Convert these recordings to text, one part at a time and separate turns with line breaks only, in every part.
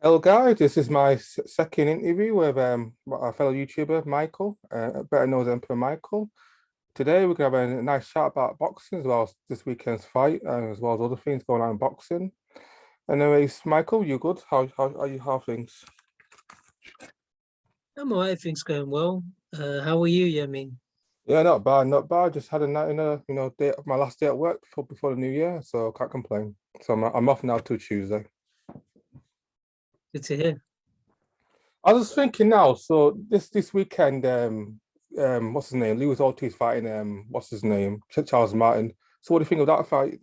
Hello guys, this is my second interview with our fellow YouTuber Michael, better known as Emperor Michael. Today we're gonna have a nice chat about boxing as well as this weekend's fight, as well as other things going on in boxing. Anyways, Michael, you good? How are you? How are things?
I'm all right, things going well. How are you, Yamin?
Yeah, not bad, not bad. Just had a night in a day, my last day at work before the new year, so can't complain. So I'm off now till Tuesday.
Good to hear.
I was thinking now, so this weekend, what's his name? Lewis Ortiz fighting what's his name? Charles Martin. So what do you think of that fight?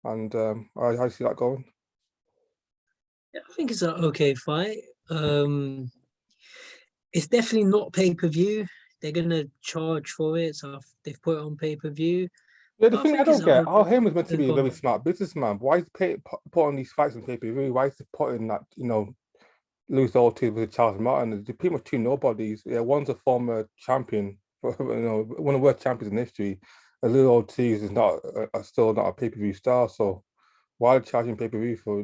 And how do you see that going?
Yeah, I think it's an okay fight. Um, it's definitely not pay-per-view. They're gonna charge for it, so they've put it on pay-per-view.
Yeah, the
But I
thing I
think it's
don't get,
an
Al Heyman's meant to
okay
be a very
one.
smart businessman. Why is he put on these fights on pay-per-view? Why is he putting that, Lewis Ortiz with Charles Martin? They're pretty much two nobodies. Yeah, one's a former champion, one of the worst champions in history. And Lewis Ortiz is not still not a pay-per-view star. So why charging pay-per-view for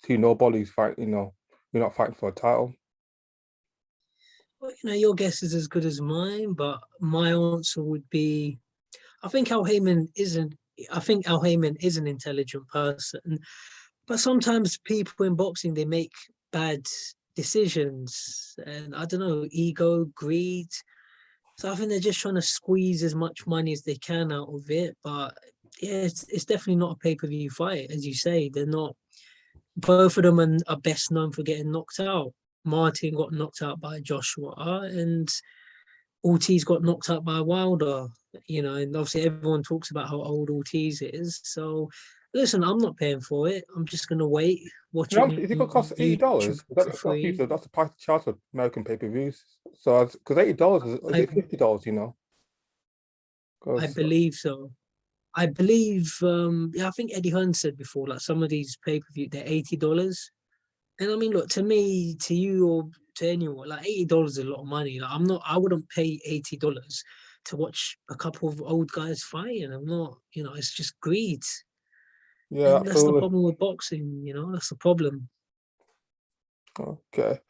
two nobodies fight? You're not fighting for a title.
Well, your guess is as good as mine, but my answer would be I think Al Heyman isn't I think Al Heyman is an intelligent person, but sometimes people in boxing they make bad decisions and I don't know, ego, greed. So I think they're just trying to squeeze as much money as they can out of it. But yeah, it's definitely not a pay-per-view fight, as you say. They're not both of them are best known for getting knocked out. Martin got knocked out by Joshua and Ortiz got knocked out by Wilder, and obviously everyone talks about how old Ortiz is. So listen, I'm not paying for it. I'm just gonna wait, watch
You
it
know, is it gonna
on
cost
YouTube
$80?
for
That's
free.
usually that's the price to charge for American pay-per-views. So because $80 is
I
it $50?
I
Because
believe so. I believe, yeah, I think Eddie Hearn said before, like some of these pay-per-view, they're $80. And I mean, look, to me, to you, or to anyone, like $80 is a lot of money. Like I wouldn't pay $80 to watch a couple of old guys fighting. I'm not, it's just greed.
yeah,
And that's the
absolutely.
problem with boxing, that's the problem.
Okay.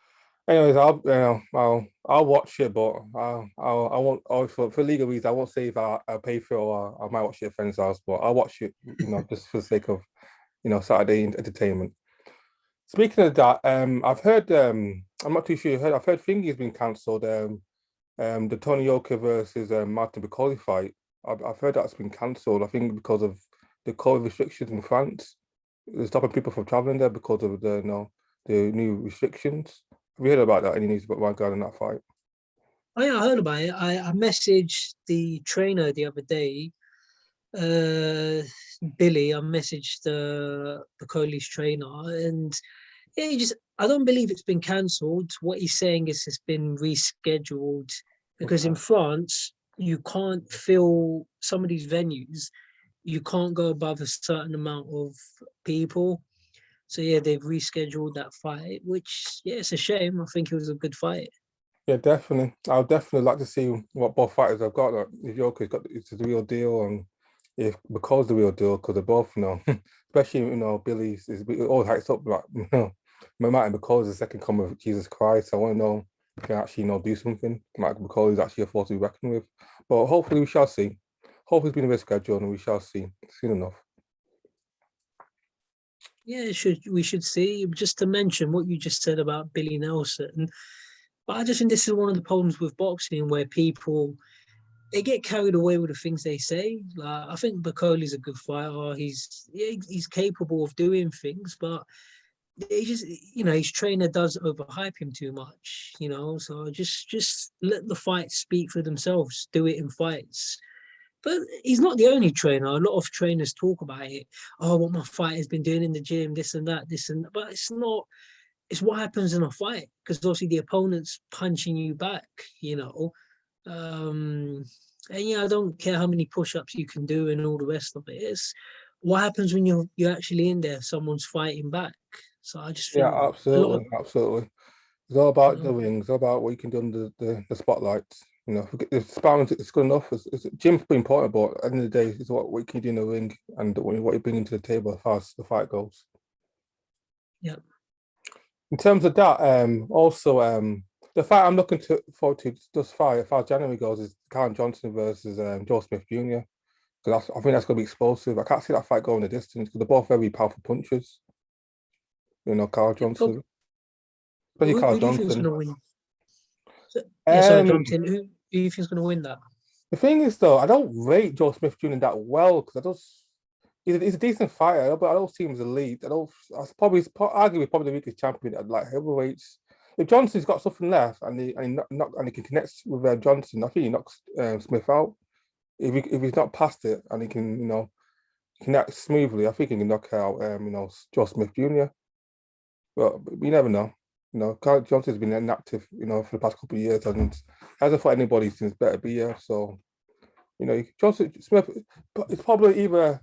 Anyways, I'll watch it, but I won't. Oh, for legal reasons, I won't say if I pay for it or I might watch it at a friend's house, but I'll watch it. Just for the sake of Saturday entertainment. Speaking of that, I've heard. I'm not too sure you heard. I've heard Thingy's been cancelled. The Tony Yoka versus Martin Bakoli fight. I've heard that's been cancelled. I think because of the COVID restrictions in France. They're stopping people from traveling there because of the new restrictions. Have you heard about that? Any news about regarding that fight?
Oh yeah, I heard about it. I messaged the trainer the other day, uh, Billy. I messaged the Coley's trainer, and yeah, I don't believe it's been cancelled. What he's saying is it's been rescheduled because in
Okay.
France you can't fill some of these venues. You can't go above a certain amount of people. So yeah, they've rescheduled that fight, which yeah, it's a shame. I think it was a good fight.
Yeah, definitely. I'll definitely like to see what both fighters have got. Like, if Joker's got it's the real deal, and if because the real deal, because they're both, especially Billy's is all hyped up like Martin because the second coming of Jesus Christ. I want to know if he can actually do something. Like because he's actually a force to be reckoned with. But hopefully we shall see. Hopefully it's been a bit scheduled and we shall see soon enough.
Yeah, we should see. Just to mention what you just said about Billy Nelson, but I just think this is one of the problems with boxing where people they get carried away with the things they say. Like I think Bakoli's a good fighter. He's capable of doing things, but he just his trainer does overhype him too much. So just let the fights speak for themselves. Do it in fights. But he's not the only trainer. A lot of trainers talk about it. Oh, what my fighter's been doing in the gym, this and that, this and that. But it's not. It's what happens in a fight because obviously the opponent's punching you back. You know, um, and yeah, I don't care how many push-ups you can do and all the rest of it. It's what happens when you're actually in there. Someone's fighting back. So I just
Yeah,
think a lot of
absolutely, absolutely. It's all about the
you
rings, it's all about what you can do under the spotlights. If sparring is good enough, gym's pretty important, but at the end of the day, it's what you can do in the ring and what you bring into the table as far as the fight goes.
yeah.
In terms of that, also the fight I'm looking forward to just fight as far as January goes is Karen Johnson versus Joe Smith Jr. Because I think that's going to be explosive. I can't see that fight going the distance because they're both very powerful punchers. Carl
Yeah,
Johnson, especially Carl
who do you think is
Johnson.
going to win? Yeah, sorry,
Um,
jumped in. Who do you think is going to win that?
the thing is, though, I don't rate Joe Smith Jr. that well because he's a decent fighter, but I don't see him as elite. Arguably probably the weakest champion at like heavyweights. If Johnson's got something left and he can connect with Johnson, I think he knocks Smith out. If he's not past it and he can connect smoothly, I think he can knock out Joe Smith Jr. But you never know. Carl Johnson's been inactive, for the past couple of years and hasn't fought anybody since Better Be Here. So, Johnson Smith, it's probably either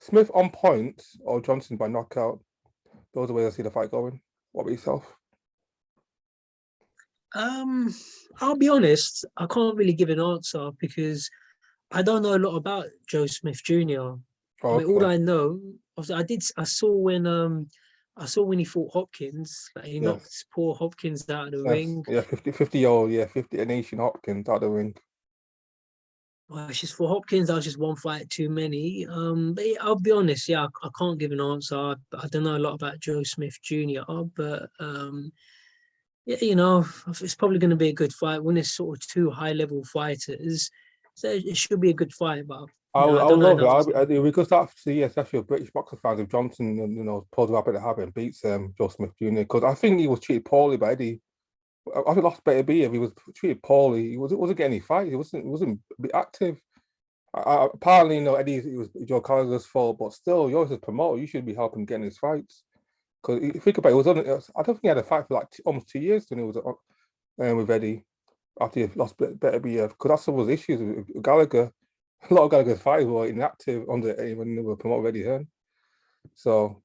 Smith on points or Johnson by knockout. Those are the ways I see the fight going. What about yourself?
I'll be honest, I can't really give an answer because I don't know a lot about Joe Smith Jr. I
Oh,
mean, all
okay.
I know, I saw when he fought Hopkins, like he
Yes.
knocked poor Hopkins out of the
Yes.
ring.
Yeah, 50-year-old, yeah, 50 a nation Hopkins out the ring.
Well, it's just for Hopkins, that was just one fight too many. But yeah, I'll be honest, yeah, I can't give an answer. I don't know a lot about Joe Smith Jr., but yeah, it's probably going to be a good fight when it's sort of two high level fighters. So it should be a good fight, but
I
I
would
don't know
love it.
enough
We could start to see, especially with British boxing fans, if Johnson, pulls a rabbit habit and beats Joe Smith Jr. Because I think he was treated poorly by Eddie. I think lost Better Be if he was treated poorly. He wasn't getting any fights. He wasn't active. Apparently, Eddie, it was Joe Gallagher's fault, but still, you're his promoter. You should be helping getting his fights. Because if you think about it, I don't think he had a fight for like almost 2 years when he was with Eddie after he lost Better Be because that's some of his issues with Gallagher. A lot of Gallagher's fighters were inactive under when they were promoted Eddie Hearn. So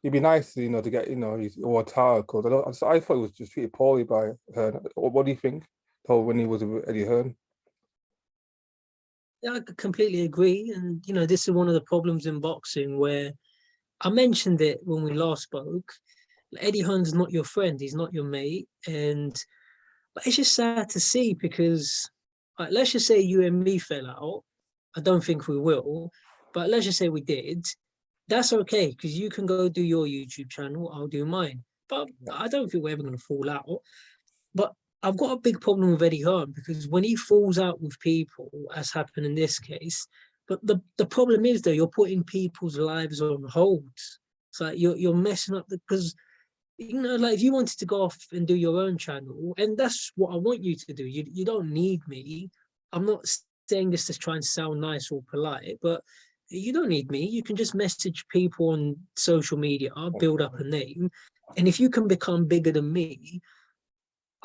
it'd be nice, to get his award title because I thought he was just treated poorly by Hearn. What do you think? When he was with Eddie Hearn?
Yeah, I completely agree. And, this is one of the problems in boxing where I mentioned it when we last spoke. Eddie Hearn's not your friend, he's not your mate. But it's just sad to see because, like, let's just say you and me fell out. I don't think we will, but let's just say we did. That's okay because you can go do your YouTube channel, I'll do mine. But I don't think we're ever going to fall out. But I've got a big problem with Eddie Hearn because when he falls out with people, as happened in this case, but the problem is though you're putting people's lives on hold. It's like you're messing up because like if you wanted to go off and do your own channel, and that's what I want you to do. You don't need me. I'm not saying this to try and sound nice or polite, but you don't need me. You can just message people on social media, build up a name, and if you can become bigger than me,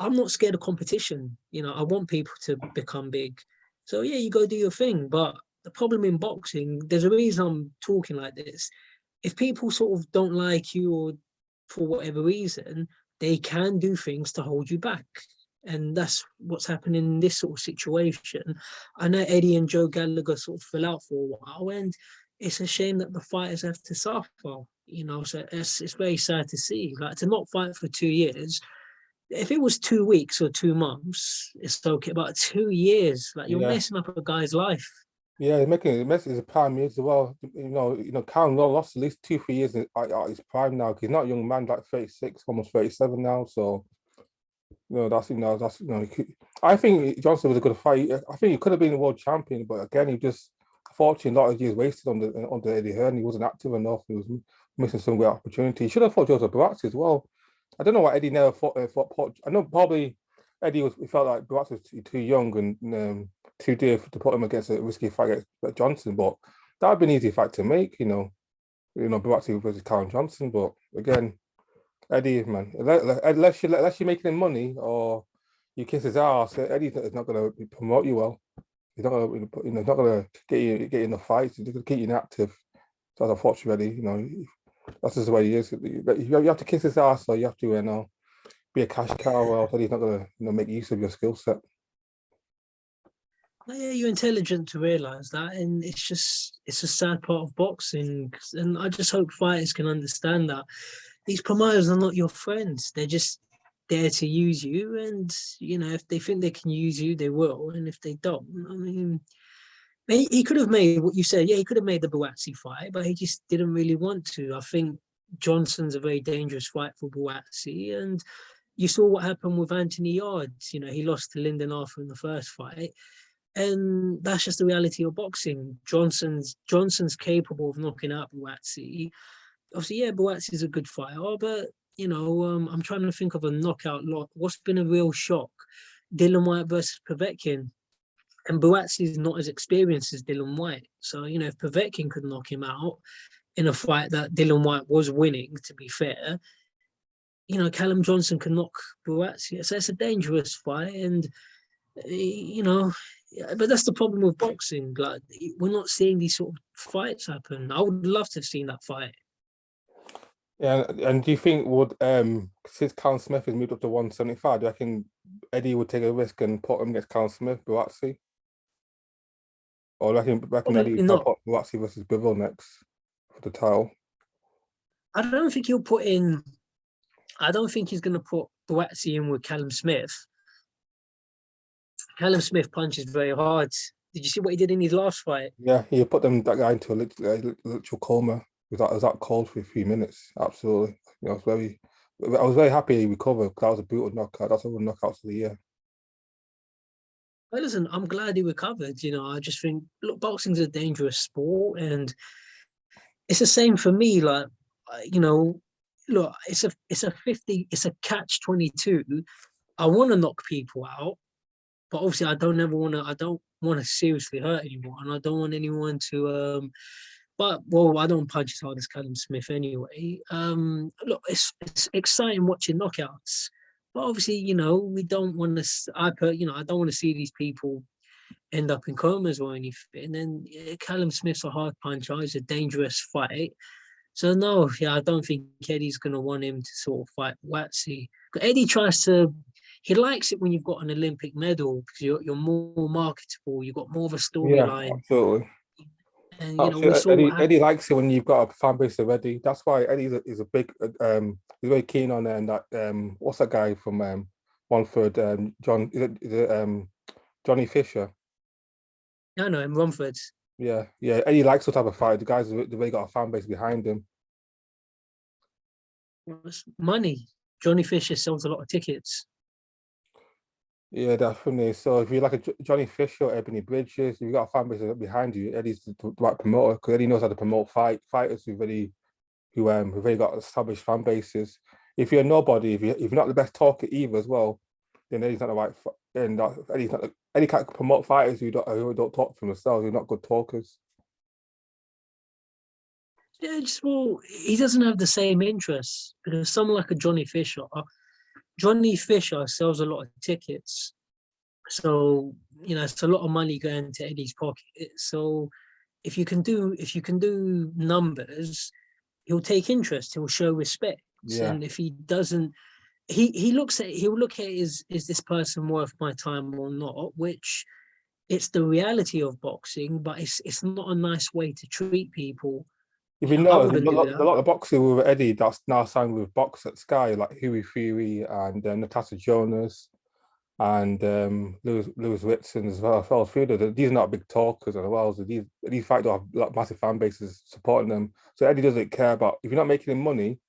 I'm not scared of competition. I want people to become big. So yeah, you go do your thing. But the problem in boxing, there's a reason I'm talking like this. If people sort of don't like you or for whatever reason, they can do things to hold you back. And that's what's happening in this sort of situation. I know Eddie and Joe Gallagher sort of fell out for a while, and it's a shame that the fighters have to suffer. So it's very sad to see. Like to not fight for 2 years, if it was 2 weeks or 2 months, it's okay. But 2 years, like you're
Yeah,
messing up a guy's life.
yeah, he's making it mess. He's a prime age as well. Callum lost at least 2-3 years at his prime now. 'Cause he's not a young man, like 36, almost 37 now. So I think Johnson was a good fight. I think he could have been a world champion, but again, he just unfortunately a lot of years wasted on the Eddie Hearn. He wasn't active enough. He was missing some great opportunity. He should have fought Joseph Buatsi as well. I don't know why Eddie never fought. I know probably he felt like Buatsi was too young and too dear to put him against a risky fight against Johnson, but that would be an easy fight to make. Buatsi versus Karen Johnson, but again. Eddie, man, unless you're making him money or you kiss his ass, Eddie is not going to promote you well. He's not going to, he's not going to get you in the fights. He's going to keep you inactive. So unfortunately, that's just the way he is. You have to kiss his ass, or you have to, be a cash cow, or else Eddie's not going to, make use of your skill set.
Yeah, you're intelligent to realize that, and it's a sad part of boxing, and I just hope fighters can understand that. these promoters are not your friends. They're just there to use you, and if they think they can use you, they will. And if they don't, I mean, he could have made what you said. Yeah, he could have made the Buatsi fight, but he just didn't really want to. I think Johnson's a very dangerous fight for Buatsi, and you saw what happened with Anthony Yards. He lost to Lyndon Arthur in the first fight, and that's just the reality of boxing. Johnson's capable of knocking out Buatsi. Obviously, yeah, Buatsi is a good fighter, but I'm trying to think of a knockout lot. What's been a real shock? Dillian Whyte versus Povetkin. And Buatsi is not as experienced as Dillian Whyte. So, if Povetkin could knock him out in a fight that Dillian Whyte was winning, to be fair, Callum Johnson can knock Buatsi. So it's a dangerous fight. And, but that's the problem with boxing. Like, we're not seeing these sort of fights happen. I would love to have seen that fight.
Yeah, and do you think since Callum Smith has moved up to 175, do you reckon Eddie would take a risk and put him against Callum Smith, Buatsi? Or reckon Eddie
Probably not.
put Buatsi versus Bivol next for the title?
I don't think he'll put in. I don't think he's going to put Buatsi in with Callum Smith. Callum Smith punches very hard. Did you see what he did in his last fight?
Yeah, he put that guy into a literal coma. It was that cold for a few minutes. Absolutely. I was very happy he recovered because that was a brutal knockout. That's one of the knockouts of the year.
Well, listen, I'm glad he recovered. I just think, look, boxing's a dangerous sport, and it's the same for me. Like, look, it's a catch-22. I want to knock people out, but obviously I don't want to seriously hurt anyone, and I don't want anyone to. I don't punch as hard as Callum Smith anyway. Look, it's exciting watching knockouts. But obviously, we don't want to. I don't want to see these people end up in comas or anything. And Callum Smith's a hard puncher. It's a dangerous fight. So no, I don't think Eddie's gonna want him to sort of fight Watsy. Eddie he likes it when you've got an Olympic medal because you're more marketable. You've got more of a storyline.
Yeah, absolutely.
And we saw
Eddie likes it when you've got a fan base already. That's why Eddie is a big he's very keen on that what's that guy from Romford, Johnny Fisher.
I know him, Romford.
Yeah, Eddie likes that type of fight. The guys have really got a fan base behind him.
Money. Johnny Fisher sells a lot of tickets.
Yeah, definitely. So if you like a Johnny Fisher or Ebony Bridges, you've got a fan base behind you. Eddie's the right promoter because Eddie knows how to promote fighters who've really got established fan bases. If you're nobody, if you're not the best talker either as well, then Eddie's not the right. And Eddie can't promote fighters who don't talk for themselves. Who are not good talkers.
Yeah, he doesn't have the same interests because someone like a Johnny Fisher sells a lot of tickets. So, it's a lot of money going to Eddie's pocket. So if you can do numbers, he'll take interest, he'll show respect. Yeah. And if he doesn't, he'll look at is this person worth my time or not, which it's the reality of boxing, but it's not a nice way to treat people.
If you know, a lot of boxers with Eddie that's now signed with Box at Sky, like Huey Fury and Natasha Jonas and Lewis Whitson as well. These are not big talkers as well. So these fighters have like massive fan bases supporting them. So Eddie doesn't care about if you're not making him money,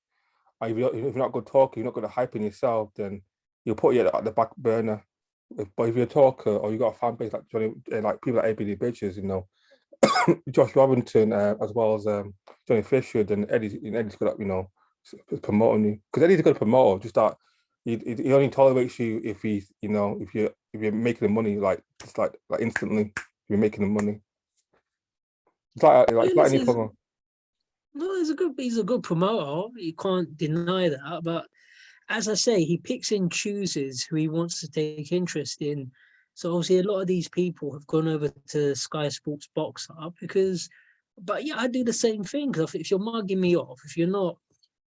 or if you're not good talker, you're not good at hyping yourself, then you'll put you at the back burner. But if you're a talker or you got a fan base like Johnny, like people like ABD Bridges, Josh Robinson, as well as Johnny Fisher, then Eddie's good at promoting you because Eddie's a good promoter. Just that he only tolerates you if you're making the money like instantly. If you're making the money, it's like any promo.
No, he's a good promoter. You can't deny that. But as I say, he picks and chooses who he wants to take interest in. So obviously a lot of these people have gone over to Sky Sports Box Up but yeah, I do the same thing. Because if you're mugging me off, if you're not,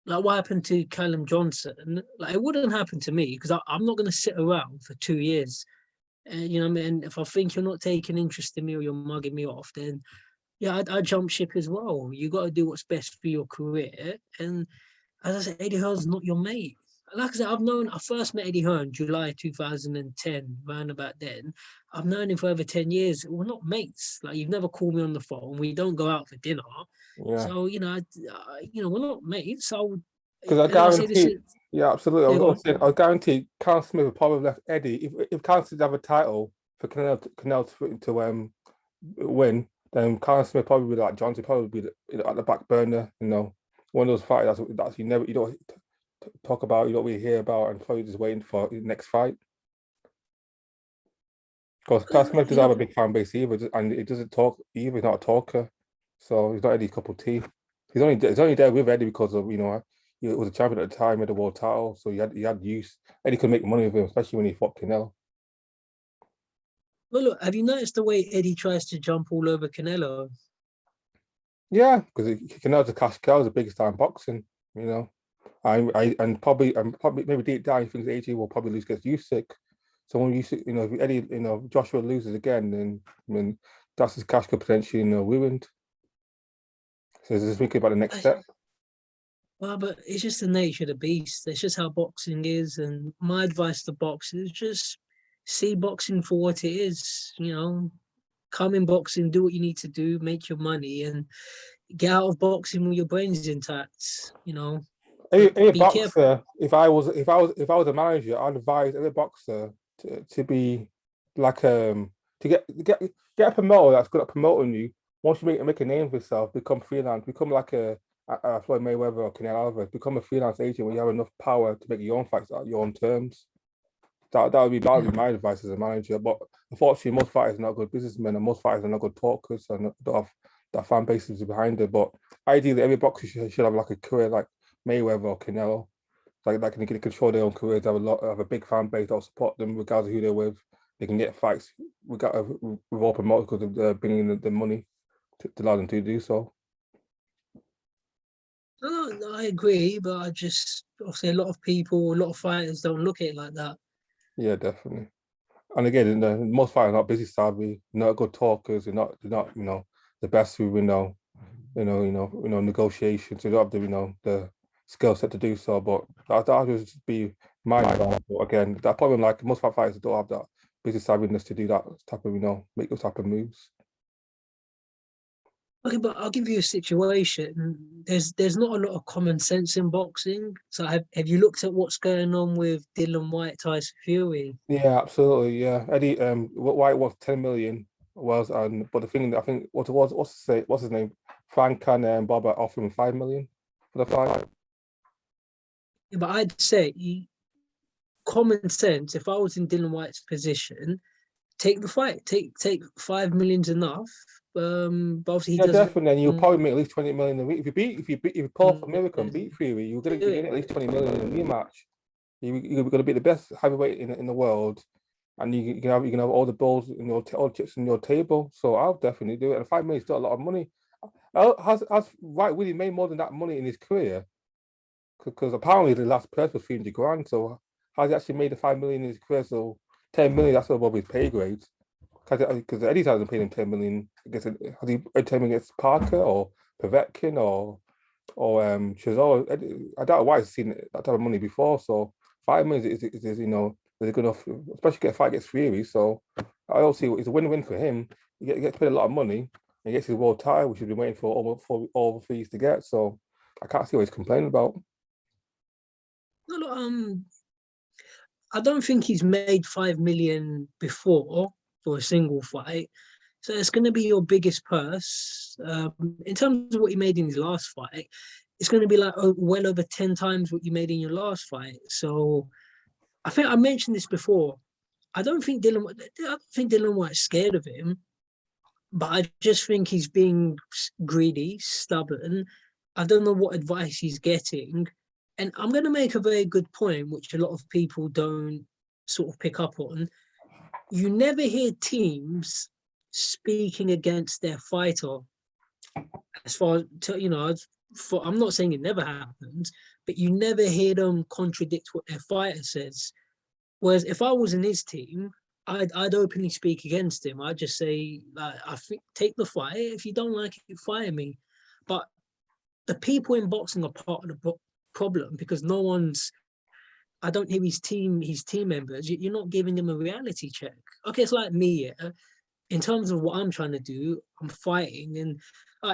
like what happened to Callum Johnson, like it wouldn't happen to me because I'm not going to sit around for 2 years. And if I think you're not taking interest in me or you're mugging me off, then yeah, I jump ship as well. You got to do what's best for your career. And as I said, Eddie Hearn's not your mate. Like I said, I first met Eddie Hearn July 2010, around about then. I've known him for over 10 years. We're not mates. Like, you've never called me on the phone. We don't go out for dinner.
Yeah.
So, we're not mates. So,
Because I
and I'll say this,
guarantee, yeah, absolutely.
yeah, go
I
on.
was saying, I guarantee Carl Smith would probably left Eddie if Carl Smith have a title for Canelo to win. Then Carl Smith probably be like Johnson, probably be at the back burner. One of those fighters that's you don't talk about, you don't really hear about, and probably just waiting for his next fight. Because Carl Smith doesn't have a big fan base either, and he doesn't talk either. He's not a talker, so he's not Eddie's cup of tea. He's only there with Eddie because of he was a champion at the time, had the world title, so he had use. Eddie could make money with him, especially when he fought Canelo.
Well, look, have you noticed the way Eddie tries to jump all over Canelo?
Yeah, because Canelo's a cash cow, the biggest time boxing. You know, probably maybe deep down he thinks AJ will probably lose against Usyk. So when if Eddie, Joshua loses again, then that's his cash cow potentially ruined. So just thinking about the next step.
Well, but it's just the nature of the beast. It's just how boxing is. And my advice to boxers is just see boxing for what it is. Come in boxing, do what you need to do, make your money, and get out of boxing with your brains intact.
Any
Be careful.
boxer, if I was a manager, I'd advise every boxer to be like to get a promoter that's good at promoting you. Once you make a name for yourself, become freelance, become like a Floyd Mayweather or Canelo Alvarez, become a freelance agent when you have enough power to make your own fights at your own terms. That would be my advice as a manager. But unfortunately, most fighters are not good businessmen, and most fighters are not good talkers, and don't have that fan bases behind it. But ideally, every boxer should have like a career like Mayweather or Canelo. Like they can control their own careers, have a big fan base that'll support them regardless of who they're with. They can get fights with all promoters because they're bringing the money to allow them to do so.
No, I agree, but obviously a lot of fighters don't look at it like that.
Yeah, definitely. And again, most fighters are not busy savvy, not good talkers. They're not the best with negotiations. They don't have the skill set to do so. But that would just be my advice. But again, that problem, like most fighters don't have that business savviness to do that type of make those type of moves.
Okay, but I'll give you a situation. There's not a lot of common sense in boxing. So have you looked at what's going on with Dillian Whyte Tyson Fury?
Yeah, absolutely. Yeah, Eddie. White was 10 million but the thing that I think what's his name? Frank and Bob are offering 5 million for the fight.
Yeah, but I'd say common sense. If I was in Dillian Whyte's position, take the fight. Take 5 million's enough. But obviously he
Yeah,
doesn't.
definitely. And you'll probably make at least 20 million a week. If you pull off a miracle and beat Fury, you're gonna
Do
get
it.
at least 20 million in a rematch. You're gonna be the best heavyweight in the world, and you can have all the balls in all the chips in your table. So I'll definitely do it. And 5 million is still a lot of money. Has Wright really made more than that money in his career? Because apparently the last purse was 300 grand. So has he actually made the 5 million in his career? So 10 million, that's above his pay grades. Because Eddie hasn't paid him 10 million. Has he paid 10 million against Parker or Povetkin or Chisholm? I doubt White's seen that type of money before. So 5 million is good enough, especially get a fight against Fury. So I don't see it's a win-win for him. He gets paid a lot of money and he gets his world title, which he's been waiting for all the fees to get. So I can't see what he's complaining about.
No, look, I don't think he's made 5 million before for a single fight. So it's going to be your biggest purse. In terms of what he made in his last fight, it's going to be like well over 10 times what you made in your last fight. So I think I mentioned this before. I don't think Dillian White's scared of him, but I just think he's being greedy, stubborn. I don't know what advice he's getting. And I'm going to make a very good point, which a lot of people don't sort of pick up on. You never hear teams speaking against their fighter. As far as, I'm not saying it never happens, but you never hear them contradict what their fighter says. Whereas if I was in his team, I'd openly speak against him. I'd just say, I think take the fight. If you don't like it, fire me. But the people in boxing are part of problem because I don't hear his team members. You're not giving them a reality check. Okay, it's like me, yeah. In terms of what I'm trying to do, I'm fighting. And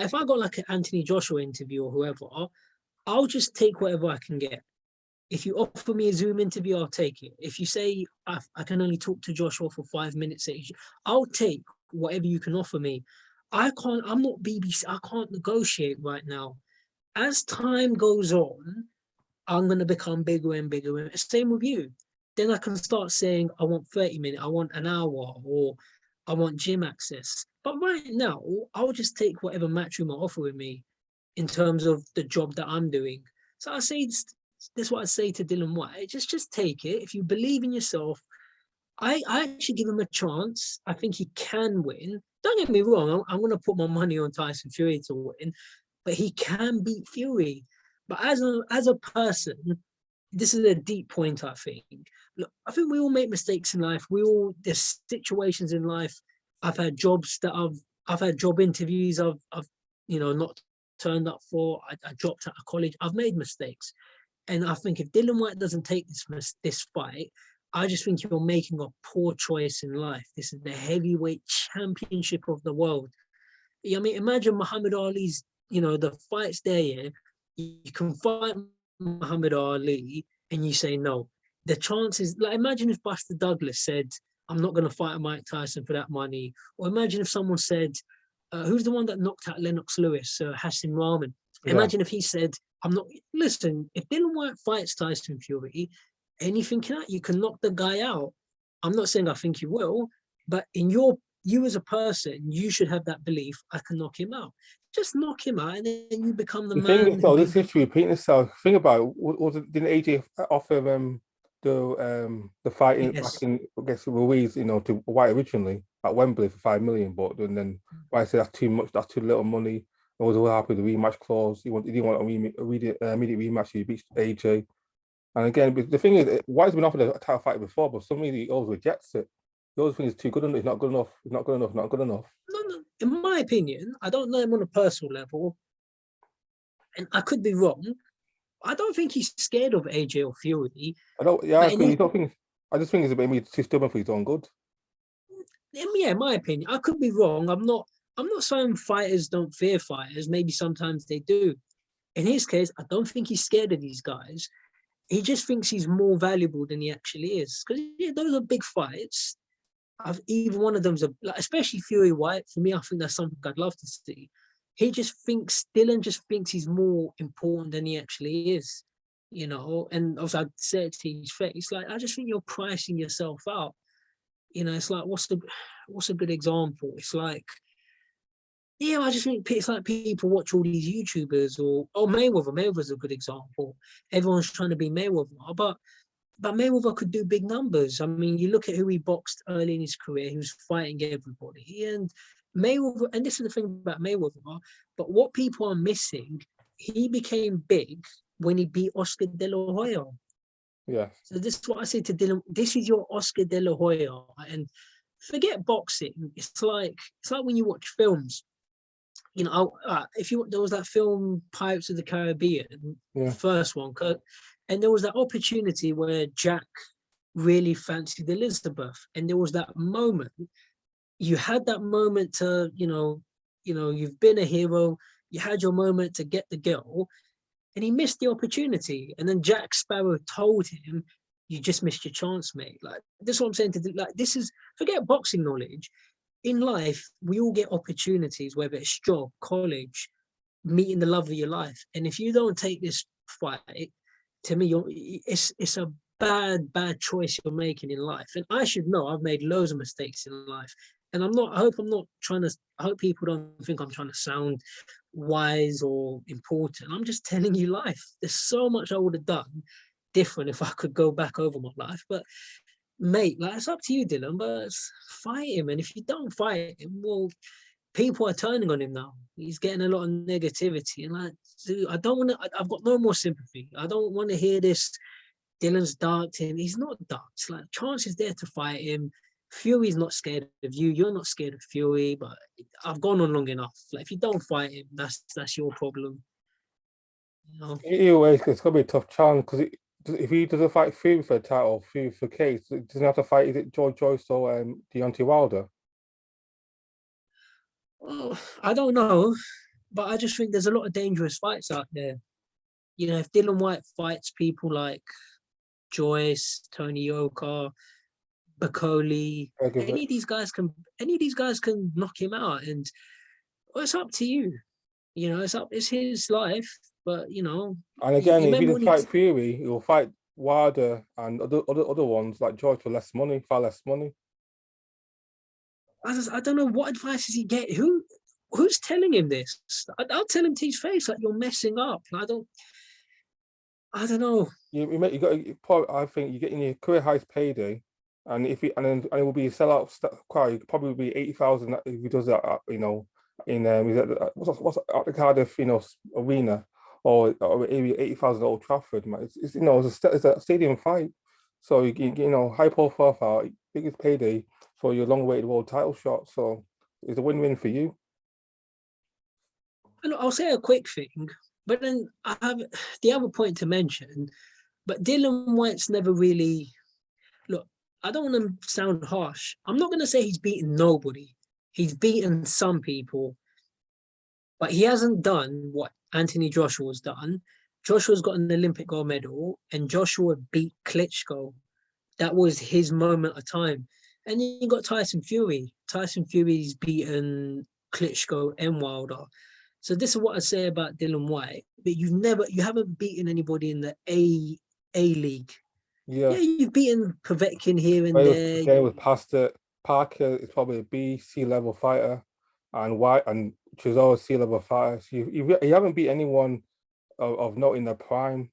if I got like an Anthony Joshua interview or whoever, I'll just take whatever I can get. If you offer me a Zoom interview, I'll take it. If you say I can only talk to Joshua for 5 minutes, I'll take whatever you can offer me. I'm not BBC. I can't negotiate right now. As time goes on, I'm going to become bigger and bigger. Same with you. Then I can start saying, I want 30 minutes, I want an hour, or I want gym access. But right now, I'll just take whatever Matchroom are offering me in terms of the job that I'm doing. So I say, this is what I say to Dillian Whyte. Just take it. If you believe in yourself, I actually give him a chance. I think he can win. Don't get me wrong. I'm going to put my money on Tyson Fury to win, but he can beat Fury. But as a person, this is a deep point, I think. Look, I think we all make mistakes in life. There's situations in life. I've had jobs that I've had job interviews I've not turned up for. I dropped out of college. I've made mistakes. And I think if Dillian Whyte doesn't take this fight, I just think you're making a poor choice in life. This is the heavyweight championship of the world. I mean, imagine Muhammad Ali's, the fights there, yeah. You can fight Muhammad Ali and you say no. The chances, like imagine if Buster Douglas said, I'm not going to fight Mike Tyson for that money. Or imagine if someone said, who's the one that knocked out Lennox Lewis, Hassan Rahman? Yeah. Imagine if he said, listen, if Dillian Whyte fights Tyson Fury, anything you can knock the guy out. I'm not saying I think you will, but you as a person, you should have that belief, I can knock him out. Just knock him out and then you become the man.
Thing is, this history repeating itself. Think about it, didn't AJ offer the fight back in, I guess, Ruiz, to Whyte originally at Wembley for 5 million, but then Whyte said that's too much, that's too little money. I was all happy with the rematch clause. He didn't want an immediate rematch. He beat AJ. And again, the thing is, Whyte's been offered a title fight before, but some reason he always rejects it. The other thing is too good enough. It's not good enough. It's not good enough. Not good enough.
No. In my opinion, I don't know him on a personal level, and I could be wrong. I don't think he's scared of AJ or Fury.
I don't. Yeah, I agree. I just think it's a bit too stubborn for his own good.
Yeah, in my opinion, I could be wrong. I'm not saying fighters don't fear fighters. Maybe sometimes they do. In his case, I don't think he's scared of these guys. He just thinks he's more valuable than he actually is. Because those are big fights. Even one of them's especially Fury Whyte. For me, I think that's something I'd love to see. Dylan just thinks he's more important than he actually is, and also I'd say it to his face, I just think you're pricing yourself out. It's like, what's a good example? It's like, I just think it's like people watch all these YouTubers or Mayweather. Mayweather's a good example. Everyone's trying to be Mayweather, but Mayweather could do big numbers. I mean, you look at who he boxed early in his career, he was fighting everybody. And Mayweather, and this is the thing about Mayweather, but what people are missing, he became big when he beat Oscar De La Hoya.
Yeah. So
this is what I say to Dylan, this is your Oscar De La Hoya. And forget boxing. It's like when you watch films. There was that film Pirates of the Caribbean, the first one, and there was that opportunity where Jack really fancied Elizabeth, and there was that moment. You had that moment to, you've been a hero. You had your moment to get the girl, and he missed the opportunity. And then Jack Sparrow told him, "You just missed your chance, mate." Like, this is what I'm saying to do. Like, this is, forget boxing knowledge. In life, we all get opportunities, whether it's job, college, meeting the love of your life. And if you don't take this fight, to me, it's a bad choice you're making in life. And I should know I've made loads of mistakes in life. And I hope people don't think I'm trying to sound wise or important. I'm just telling you life. There's so much I would have done different if I could go back over my life. But mate, it's up to you, Dylan, but fight him. And if you don't fight him, well, people are turning on him now. He's getting a lot of negativity. And dude, I've got no more sympathy. I don't want to hear this, Dylan's dark to him. He's not dark. It's like, chance is there to fight him. Fury's not scared of you. You're not scared of Fury, but I've gone on long enough. If you don't fight him, that's your problem. You know?
Either way, it's gonna be a tough challenge because if he doesn't fight Fury for the title, Fury for Cage, doesn't have to fight. Is it George Joyce or Deontay Wilder?
Well, I don't know, but I just think there's a lot of dangerous fights out there. You know, if Dillian Whyte fights people like Joyce, Tony Yoka, Bacoli,
Begovic.
any of these guys can knock him out. And well, it's up to you. You know, it's his life. But you know,
And again,
you
if he
remember
doesn't
when he
fight Fury, he'll fight Wilder and other ones like George for less money, far less money.
I don't know what advice does he get. Who's telling him this? I'll tell him to his face like you're messing up. I don't know.
You got probably, I think you get in your career highest payday, and if he and it will be a sellout crowd. It probably be 80,000 if he does that. In is that, what's at the Cardiff arena or maybe 80,000 at Old Trafford. Man. It's a stadium fight, so high profile fight, biggest payday for your long awaited world title shot. So it's a win-win for you.
And I'll say a quick thing, but then I have the other point to mention. But Dillian Whyte's never really look. I don't want to sound harsh. I'm not going to say he's beaten nobody. He's beaten some people, but he hasn't done what Anthony Joshua's done. Joshua's got an Olympic gold medal, and Joshua beat Klitschko. That was his moment of time. And then you got Tyson Fury. Tyson Fury's beaten Klitschko and Wilder. So this is what I say about Dillian Whyte. But you haven't beaten anybody in the A League.
Yeah,
Yeah, you've beaten Povetkin here and there.
Gray was past it. Parker is probably a B, C level fighter, and White and Chisora C level fighter. So you haven't beat anyone of note in their prime.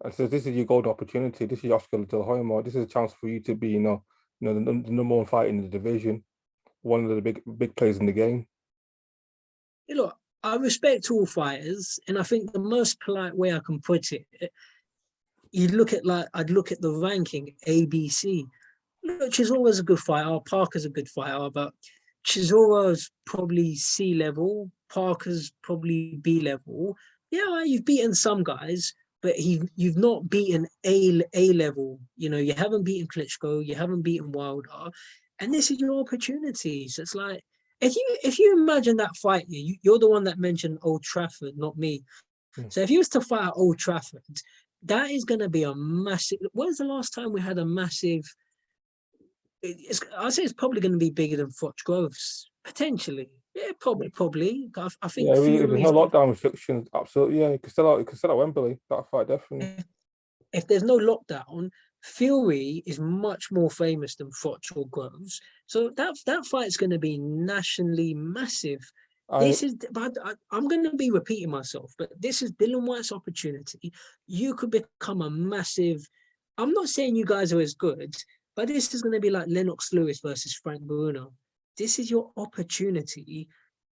And so this is your gold opportunity. This is Oscar De La Hoya. This is a chance for you to be, the number one fighter in the division, one of the big players in the game.
Look, I respect all fighters, and I think the most polite way I can put it, I'd look at the ranking A, B, C. Look, Chisora's a good fighter. Parker's a good fighter, but Chisora's probably C level. Parker's probably B level. Yeah, you've beaten some guys, but you've not beaten A level. You know, you haven't beaten Klitschko, you haven't beaten Wilder, and this is your opportunity. So it's like if you imagine that fight, you're the one that mentioned Old Trafford, not me. So if you was to fight at Old Trafford, that is going to be a massive. When's the last time we had a massive? I'd say it's probably going to be bigger than Foch Groves, potentially. Yeah, probably. I think
Yeah, if there's no
Fury's got.
lockdown restrictions, absolutely, yeah, you could still at Wembley. That fight definitely.
If there's no lockdown, Fury is much more famous than Foch or Groves. So that fight's going to be nationally massive. But I'm going to be repeating myself, but this is Dillian Whyte's opportunity. You could become a massive. I'm not saying you guys are as good, but this is going to be like Lennox Lewis versus Frank Bruno. This is your opportunity.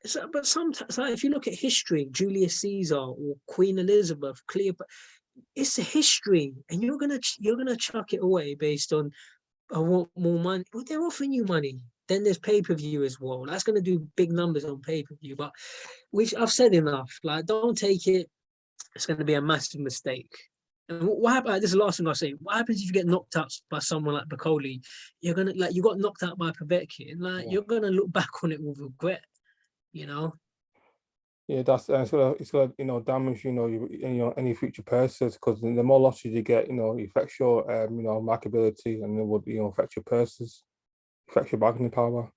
So, but sometimes, like, if you look at history, Julius Caesar or Queen Elizabeth, Cleopatra, it's a history, and you're gonna chuck it away based on I want more money. Well, they're offering you money. Then there's pay-per-view as well. That's gonna do big numbers on pay-per-view. But which I've said enough. Like, don't take it. It's gonna be a massive mistake. And what happens? This is the last thing I'll say. What happens if you get knocked out by someone like Bacoli? You're gonna you got knocked out by Povetkin. You're gonna look back on it with regret. You know.
Yeah, it's gonna damage any future purses because the more losses you get, it affects your marketability and it would affect your purses, affects your bargaining power.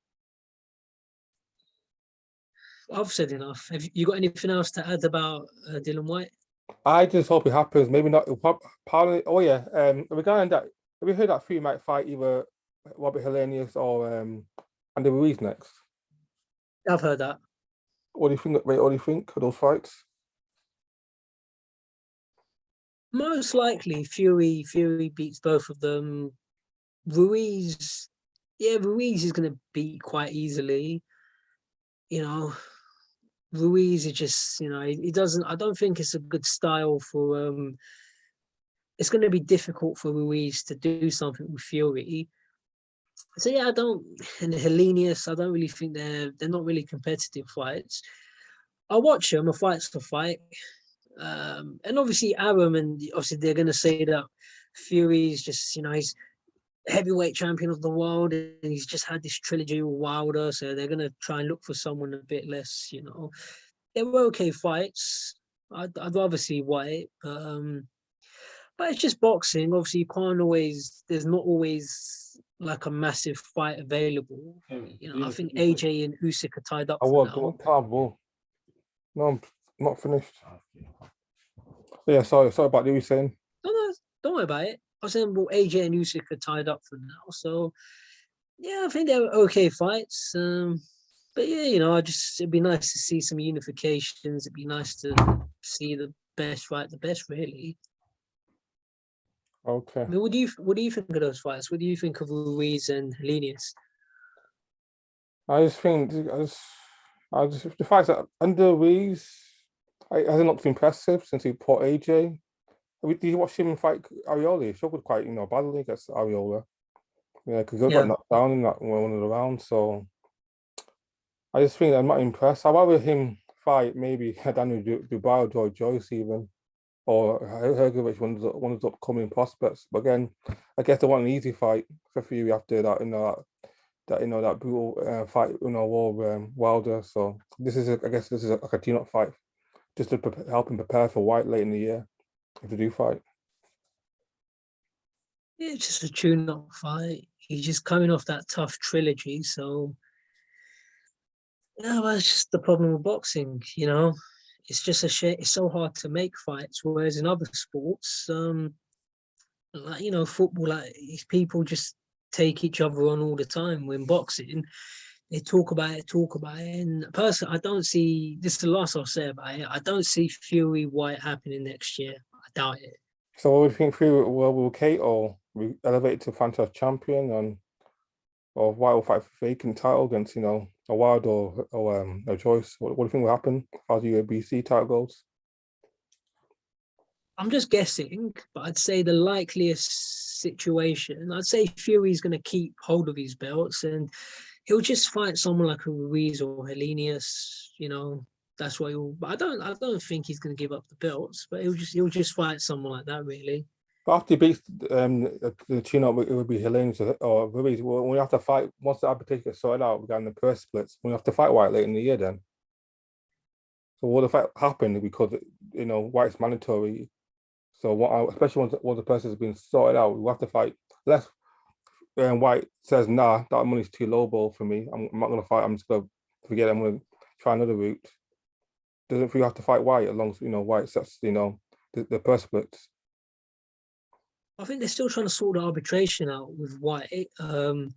I've said enough. Have you got anything else to add about Dillian Whyte?
I just hope it happens. Maybe not. Probably. Oh yeah. Regarding that, have you heard that Fury might fight either Robert Helenius or Andy Ruiz next?
I've heard that.
What do you think? Wait, what do you think of those fights?
Most likely, Fury beats both of them. Ruiz, yeah, Ruiz is going to beat quite easily. You know, Ruiz is just, he doesn't. I don't think it's a good style for. It's going to be difficult for Ruiz to do something with Fury. So yeah, I don't. And Helenius, I don't really think they're not really competitive fights. I watch them. A fight's a fight. And obviously Arum, and obviously they're going to say that Fury's just, he's heavyweight champion of the world and he's just had this trilogy with Wilder, so they're going to try and look for someone a bit less, They were okay fights. I'd rather see White, but it's just boxing. Obviously, you can't always. There's not always like a massive fight available. I think AJ and Usyk are tied up for now.
Terrible. No, I'm not finished. Yeah, sorry about what you were saying.
No, don't worry about it. I was saying, well, AJ and Usyk are tied up for now, so yeah, I think they were okay fights. But yeah, it'd be nice to see some unifications. It'd be nice to see the best fight the best, really.
Okay.
I mean, what do you think of those fights? What do you think of Ruiz and Helenius?
I just think the fact that under Ruiz, hasn't looked impressive since he fought AJ. Did you watch him fight Ariola? He struggled quite, badly against Ariola. Yeah, because he got knocked down in that one of the rounds. So I just think I'm not impressed. I'd rather him fight maybe Daniel Dubois or Joy Joyce even, or Hergovich, one of the upcoming prospects. But again, I guess they want an easy fight for Fury after that, that brutal fight, war Wilder. So I guess this is like a tune-up fight, just to help him prepare for White late in the year if they do fight.
Yeah, it's just a tune-up fight. He's just coming off that tough trilogy, so yeah, that's just the problem with boxing. It's just a shit. It's so hard to make fights, whereas in other sports, football, people just take each other on all the time. When boxing, they talk about it. And personally, I don't see, this is the last I'll say about it, I don't see Fury White happening next year. I doubt it.
So what do you think Fury will Kate or elevate to franchise champion, or White will fight for vacant title against, a Wild or a Joyce? What do you think will happen as the WBC title goes?
I'm just guessing, but I'd say the likeliest situation, I'd say Fury's going to keep hold of his belts and he'll just fight someone like a Ruiz or Helenius. That's what he'll. But I don't think he's going to give up the belts, but he'll just fight someone like that, really.
But after he beats the tune-up, it would be Helenius or Ruiz. When we have to fight, once the arbitration gets sorted out regarding the purse splits, we have to fight White late in the year then. So will the fight happen because White's mandatory? So especially once the person has been sorted out, we have to fight. Unless White says, nah, that money's too lowball for me. I'm not going to fight. I'm just going to forget it. I'm going to try another route. Doesn't feel you have to fight White as long as White sets the purse splits.
I think they're still trying to sort the arbitration out with White. And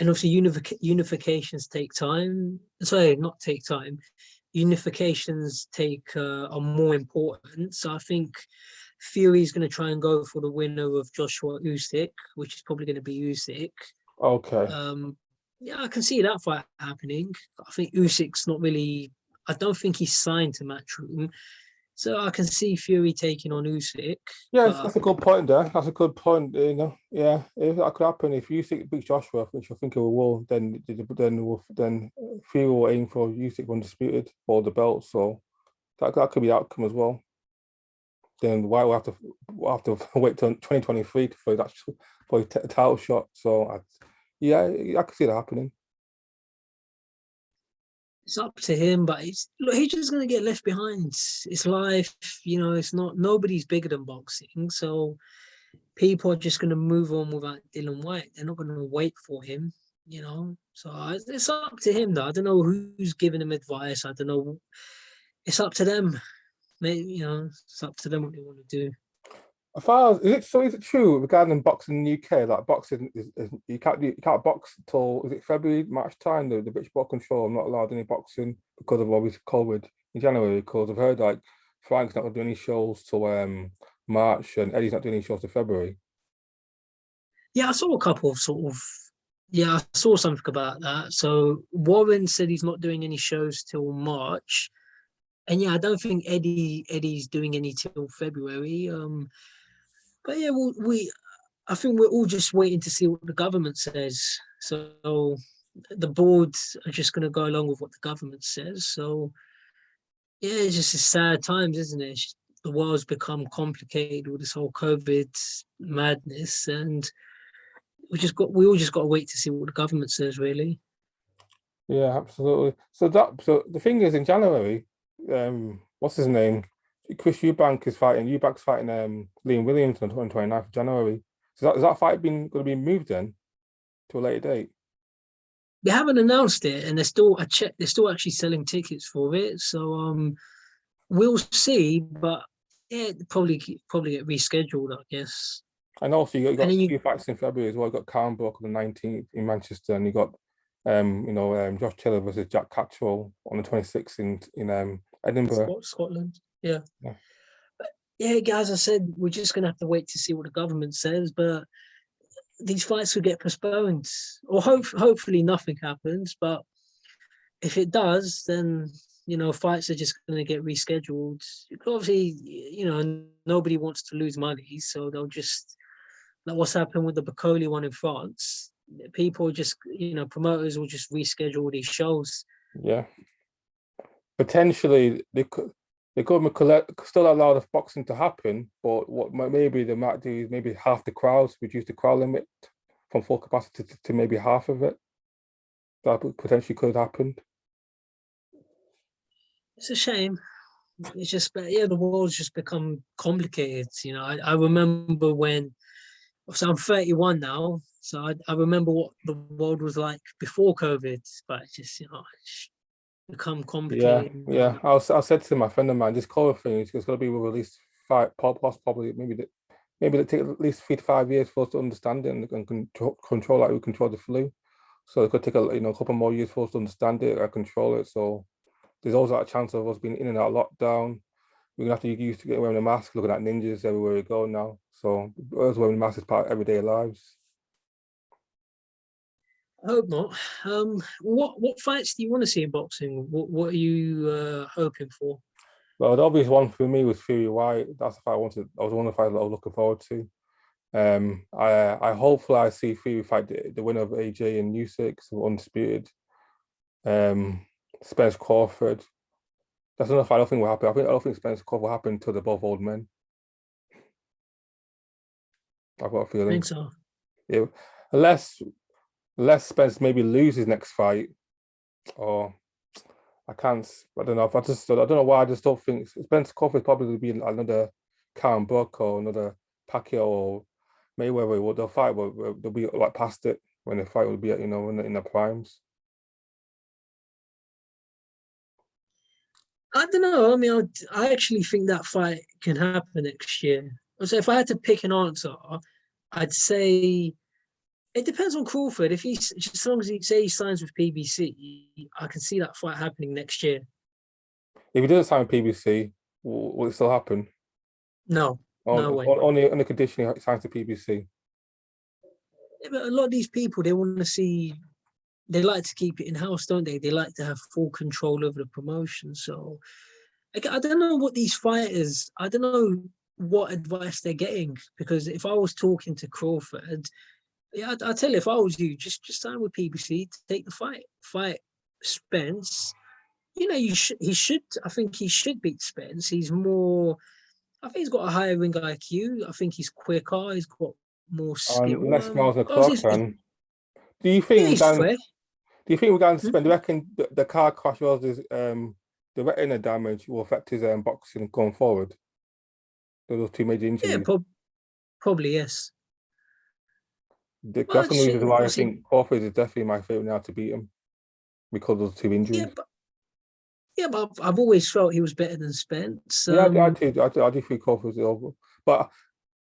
obviously unifications take time. Sorry, not take time. Unifications are more important. So I think Fury's going to try and go for the winner of Joshua Usyk, which is probably going to be Usyk.
Okay.
Yeah, I can see that fight happening. I think Usyk's not really. I don't think he's signed to Matchroom, so I can see Fury taking on Usyk.
Yeah, that's a good point there. That's a good point. Yeah, if that could happen, if Usyk beats Joshua, which I think it will, then Fury will aim for Usyk undisputed for the belt. So that could be the outcome as well. Then White will have to wait till 2023 for a title shot. So I could see that happening.
It's up to him, but he's just going to get left behind. It's life, it's not, nobody's bigger than boxing. So people are just going to move on without Dillian Whyte. They're not going to wait for him, So it's up to him, though. I don't know who's giving him advice. I don't know. It's up to them. Maybe, it's up to them what they want to do.
As far as is it true regarding boxing in the UK? Like boxing is you can't box until is it February, March time? The British Box Control are not allowed any boxing because of obviously COVID in January. Because I've heard like Frank's not going to do any shows till March and Eddie's not doing any shows till February.
Yeah, I saw a couple of I saw something about that. So Warren said he's not doing any shows till March. And yeah, I don't think Eddie's doing any till February. But yeah, I think we're all just waiting to see what the government says. So the boards are just going to go along with what the government says. So yeah, it's just sad times, isn't it? the world's become complicated with this whole COVID madness, and we all just got to wait to see what the government says, really.
Yeah, absolutely. So the thing is, in January, what's his name? Chris Eubank's fighting Liam Williams on 29th of January. So is that fight going to be moved then to a later date?
They haven't announced it, and they're still actually selling tickets for it. So we'll see, but yeah, probably get rescheduled, I guess.
And also you
And
got
then
a few fights in February as well. You got Karen Brook on the 19th in Manchester, and you got Josh Taylor versus Jack Catchwell on the 26th in Edinburgh.
Scotland, yeah.
Yeah.
Yeah, guys, I said we're just gonna have to wait to see what the government says, but these fights will get postponed, or hopefully nothing happens. But if it does, then fights are just gonna get rescheduled. Obviously, nobody wants to lose money, so they'll just like what's happened with the Bacoli one in France. People just, promoters will just reschedule these shows.
Yeah. Potentially the government could still allow the boxing to happen, but what maybe they might do is maybe half the crowds, reduce the crowd limit from full capacity to maybe half of it. That potentially could happen.
It's a shame. It's just, yeah, the world's just become complicated. I remember when, so I'm 31 now, so I remember what the world was like before COVID, but it's just, it's become complicated.
Yeah. I said to my friend of mine, this COVID thing is going to be with at least probably maybe it'll take at least 3 to 5 years for us to understand it and control like we control the flu. So it could take a couple more years for us to understand it and control it. So there's always that chance of us being in and out of lockdown. We're gonna have to get used to wearing a mask, looking at ninjas everywhere we go now. So us wearing a mask is part of everyday lives.
I hope not. What fights do you want to see in boxing? What are you hoping for?
Well, the obvious one for me was Fury White. That's the fight I wanted. I was one of the fights I was looking forward to. I see Fury fight the winner of AJ and Usyk, so undisputed. Spence Crawford. That's another fight I don't think will happen. I don't think Spence Crawford will happen until they're both old men. I've got a feeling.
I think so.
Yeah, unless Spence maybe loses next fight, or I don't know. I don't know why. I just don't think Spence Crawford probably be another Karen Brook or another Pacquiao or Mayweather. They'll fight, but they'll be like past it when the fight will be in the primes.
I don't know. I mean, I actually think that fight can happen next year. So if I had to pick an answer, I'd say it depends on Crawford. If he's as long as he signs with PBC, I can see that fight happening next year.
If he doesn't sign with PBC, will it still happen?
No, no way.
Only on the condition he signs to PBC.
Yeah, but a lot of these people, they want to see. They like to keep it in house, don't they? They like to have full control over the promotion. So I don't know what these fighters. I don't know what advice they're getting, because if I was talking to Crawford, yeah, I tell you, if I was you, just sign with PBC to take the fight Spence. He should. I think he should beat Spence. He's more. I think he's got a higher ring IQ. I think he's quicker. He's got more skill.
Less miles on the clock. Do you think
he's fresh?
Do you think we're going to spend? Do you reckon the car crash was the retina damage will affect his boxing going forward? Those two major injuries.
Yeah, probably yes.
That's one of the reasons why I think Crawford is definitely my favorite now to beat him, because of those two injuries.
But I've always felt he was better than Spence.
Yeah, I do think Crawford was over, but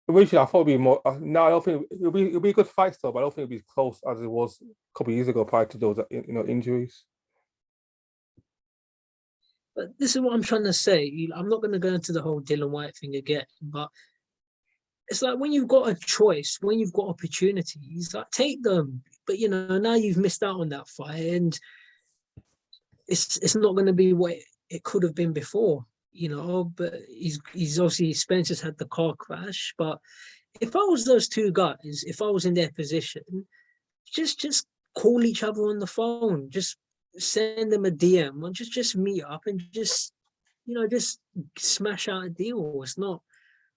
originally I thought it'd be more. No, I don't think it'll be a good fight still, but I don't think it'll be as close as it was a couple of years ago prior to those injuries.
But this is what I'm trying to say. I'm not going to go into the whole Dillian Whyte thing again, but it's like when you've got a choice, when you've got opportunities, like take them. But now you've missed out on that fight, and it's not going to be what it could have been before. But he's obviously Spencer's had the car crash. But if I was those two guys, if I was in their position, just call each other on the phone, just send them a DM, and just meet up and just just smash out a deal. It's not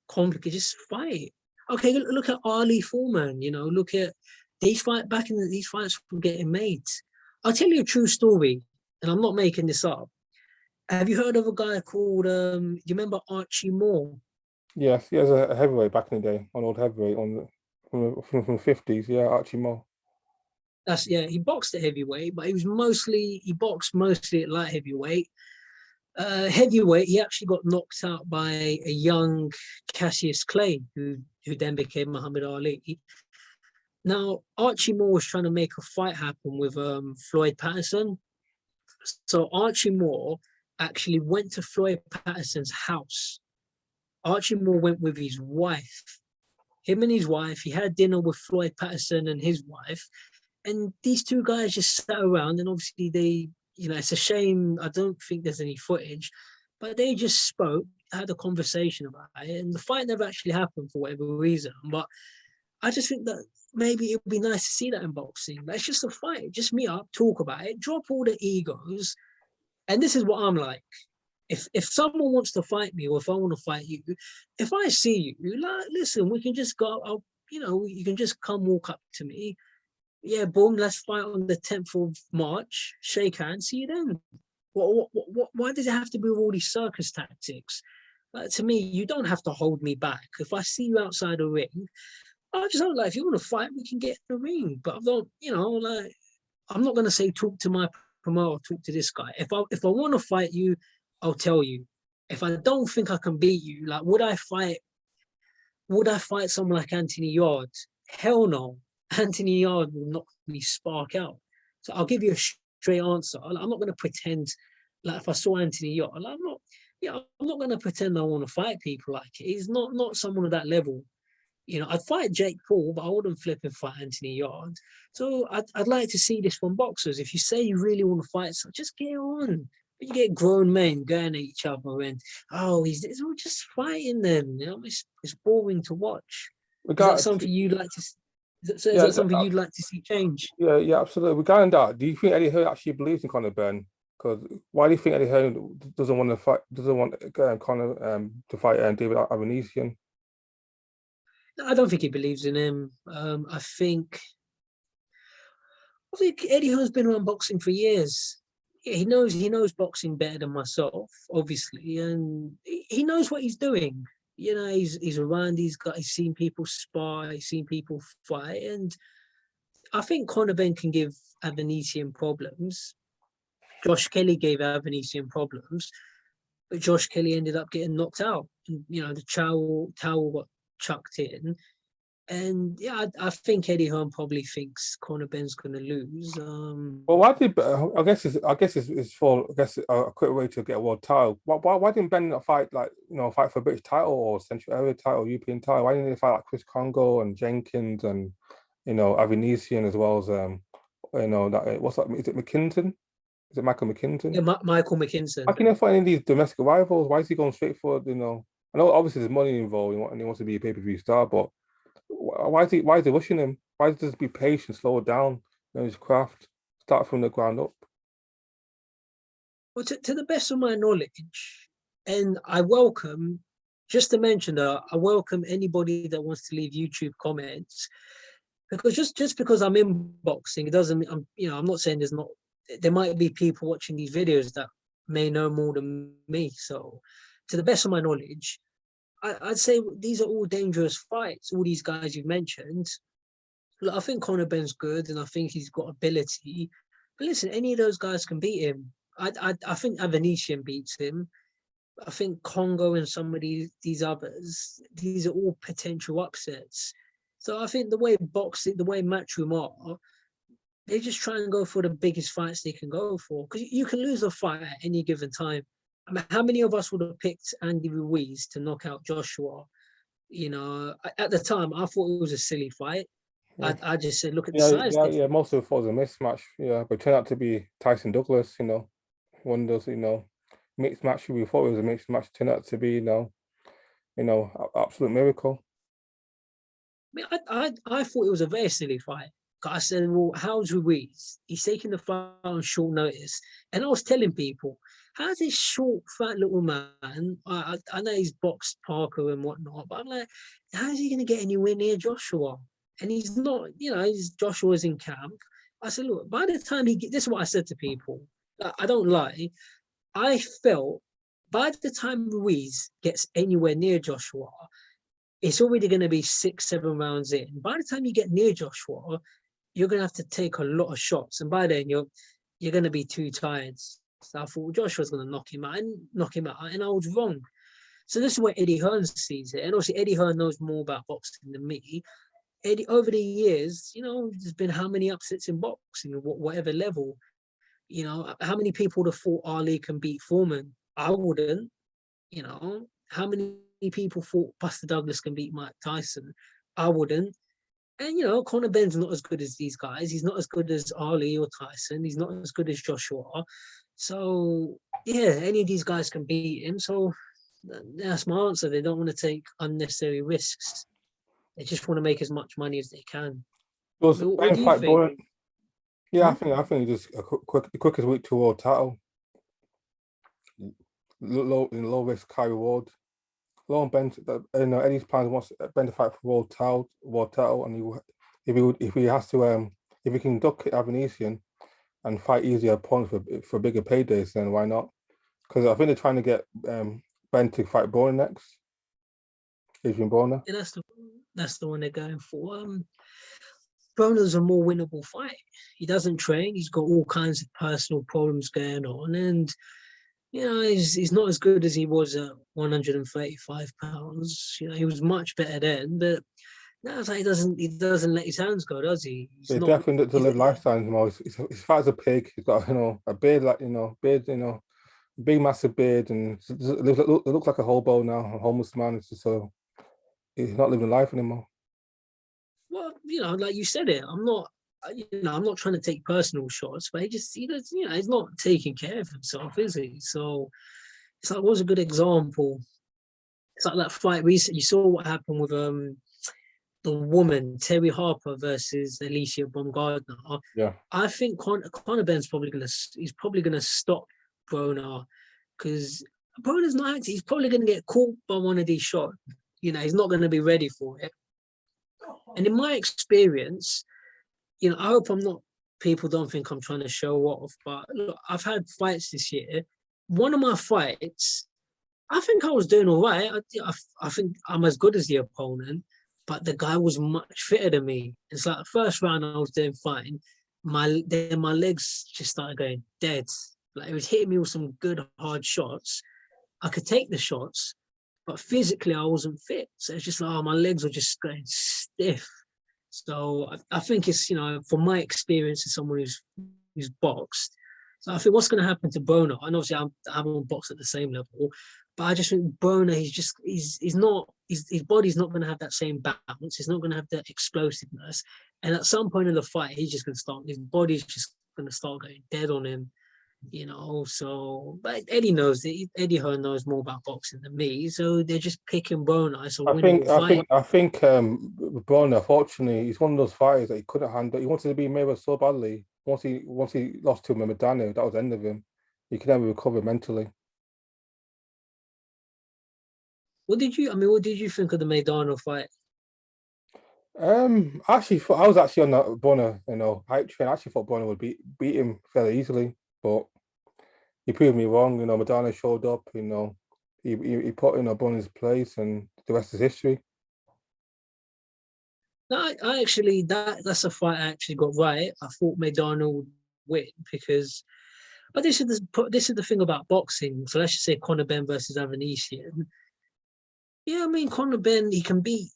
complicated. Just fight. Okay, look at Ali Foreman. Look at these these fights were getting made. I'll tell you a true story, and I'm not making this up. Have you heard of a guy called? You remember Archie Moore?
Yes, he was a heavyweight back in the day, an old heavyweight from the 50s. Yeah, Archie Moore.
He boxed at heavyweight, but he boxed mostly at light heavyweight. Heavyweight, he actually got knocked out by a young Cassius Clay, who then became Muhammad Ali. Now, Archie Moore was trying to make a fight happen with Floyd Patterson. So Archie Moore actually went to Floyd Patterson's house. Archie Moore went with his wife. Him and his wife, he had dinner with Floyd Patterson and his wife. And these two guys just sat around, and obviously it's a shame. I don't think there's any footage, but they just spoke, had a conversation about it, and the fight never actually happened for whatever reason. But I just think that maybe it would be nice to see that in boxing. It's just a fight. Just meet up, talk about it, drop all the egos. And this is what I'm like. If someone wants to fight me, or if I want to fight you, if I see you, like, listen, we can just go. You can just come walk up to me. Yeah, boom, let's fight on the 10th of March. Shake hands, see you then. Why does it have to be all these circus tactics? To me, you don't have to hold me back. If I see you outside the ring, I just don't if you want to fight, we can get in the ring. But I don't, I'm not going to say talk to my promoter, talk to this guy. If I want to fight you, I'll tell you. If I don't think I can beat you, would I fight someone like Anthony Yard? Hell no. Anthony Yard will knock me spark out. So I'll give you a straight answer. I'm not going to pretend if I saw Anthony Yard, I'm not going to pretend I want to fight people like it. He's not someone of that level. I'd fight Jake Paul, but I wouldn't flip and fight Anthony Yard. So I'd like to see this from boxers. If you say you really want to fight, so just get on. But you get grown men going at each other, and it's all just fighting them. It's boring to watch. Is that something you'd like to? Is that something you'd like to see change?
Yeah, absolutely. Regarding that, do you think Eddie Hearn actually believes in Conor Benn? Because why do you think Eddie Hearn doesn't want to fight? Doesn't want Conor to fight David Avanesian?
No, I don't think he believes in him. I think Eddie Hearn's been around boxing for years. He knows boxing better than myself, obviously, and he knows what he's doing. He's around. He's seen people spar. He's seen people fight, and I think Conor Benn can give Avanesian problems. Josh Kelly gave Avanesian problems, but Josh Kelly ended up getting knocked out. And, the towel got chucked in. And yeah, I think Eddie Hearn probably thinks Conor Benn's going to lose.
Well, why did I guess it's for a quick way to get a world title. Why didn't Benn not fight fight for a British title or Central Area title, European title? Why didn't they fight like Chris Congo and Jenkins and Avanesian as well as what's that? Is it McKinson? Is it Michael McKinson?
Yeah, Michael McKinson.
Why can't they fight any of these domestic rivals? Why is he going straight for I know obviously there's money involved and he wants to be a pay-per-view star, but why is he rushing him? Why does he be patient, slow it down, his craft, start from the ground up?
Well, to the best of my knowledge, and I welcome, just to mention that, I welcome anybody that wants to leave YouTube comments, because just because I'm in boxing, it doesn't mean I'm not saying there might be people watching these videos that may know more than me. So to the best of my knowledge, I'd say these are all dangerous fights, all these guys you've mentioned. Look, I think Conor Benn's good, and I think he's got ability. But listen, any of those guys can beat him. I think Avanesian beats him. I think Congo and some of these others, these are all potential upsets. So I think the way Matchroom are, they just try and go for the biggest fights they can go for. Because you can lose a fight at any given time. I mean, how many of us would have picked Andy Ruiz to knock out Joshua? At the time, I thought it was a silly fight. Yeah. I just said, look at the size.
Yeah, most of it was a mismatch. Yeah, but it turned out to be Tyson Douglas. One of those, mixed match. We thought it was a mixed match. Turned out to be, absolute miracle.
I thought it was a very silly fight. I said, well, how's Ruiz? He's taking the fight on short notice, and I was telling people, how's this short, fat little man? I know he's boxed Parker and whatnot, but I'm like, how's he going to get anywhere near Joshua? And he's not, Joshua's in camp. I said, look, by the time this is what I said to people. I don't lie. I felt by the time Ruiz gets anywhere near Joshua, it's already going to be 6, 7 rounds in. By the time you get near Joshua, you're going to have to take a lot of shots. And by then, you're going to be too tired. So I thought Joshua's going to knock him out, and I was wrong. So this is where Eddie Hearn sees it. And obviously, Eddie Hearn knows more about boxing than me. Eddie, over the years, there's been how many upsets in boxing, whatever level. How many people would have thought Ali can beat Foreman? I wouldn't. How many people thought Buster Douglas can beat Mike Tyson? I wouldn't. And Conor Benn's not as good as these guys. He's not as good as Ali or Tyson. He's not as good as Joshua. So yeah, any of these guys can beat him. So that's my answer. They don't want to take unnecessary risks. They just want to make as much money as they can. What do you think?
Yeah, I think just the quickest route to world title. Low risk, high reward. Long Ben, Eddie's plans wants Ben to fight for world title, and if he has to, if he can duck Avanesian and fight easier opponents for bigger paydays, then why not? Because I think they're trying to get Ben to fight Broner next. Adrian Broner.
Yeah, that's the one they're going for. Broner's a more winnable fight. He doesn't train. He's got all kinds of personal problems going on, and he's not as good as he was at 135 pounds. He was much better then, but now it's like he doesn't let his hands go, does he?
Definitely to live lifestyle more. He's fat as a pig. He's got a beard big massive beard, and it looks like a hobo now, a homeless man. It's just so he's not living life anymore.
Well, like you said it, I'm not trying to take personal shots, but he's not taking care of himself, is he? So it's like, what's a good example? It's like that fight recently. You saw what happened with the woman, Terry Harper versus Alicia Baumgardner.
Yeah.
I think Conor Benn's probably gonna stop Broner, because Broner's not. He's probably gonna get caught by one of these shots. He's not gonna be ready for it. And in my experience, I hope people don't think I'm trying to show off, but look, I've had fights this year. One of my fights, I think I was doing all right. I think I'm as good as the opponent, but the guy was much fitter than me. It's like the first round I was doing fine. My legs just started going dead. Like, it was hitting me with some good hard shots. I could take the shots, but physically I wasn't fit. So it's just like, my legs were just going stiff. So I think it's, from my experience as someone who's boxed, so I think what's going to happen to Broner, and obviously I haven't boxed at the same level, but I just think Broner, his body's not going to have that same bounce. He's not going to have that explosiveness. And at some point in the fight, his body's just going to start going dead on him. So, but Eddie Hearn knows more about boxing than me, so they're just picking Broner.
I think Broner, unfortunately, he's one of those fighters that he couldn't handle. He wanted to be Mayweather so badly. Once he lost to Medano, that was the end of him. He could never recover mentally.
What did you think of the Maidano fight?
Actually, I was actually on that Broner, hype train. I actually thought Broner would beat him fairly easily, but he proved me wrong. Madonna showed up. He put Broner's place, and the rest is history.
No, I actually that's a fight I actually got right. I thought Maidano would win because, but this is the thing about boxing. So let's just say Conor Benn versus Avanesian. Yeah, I mean Conor Benn, he can beat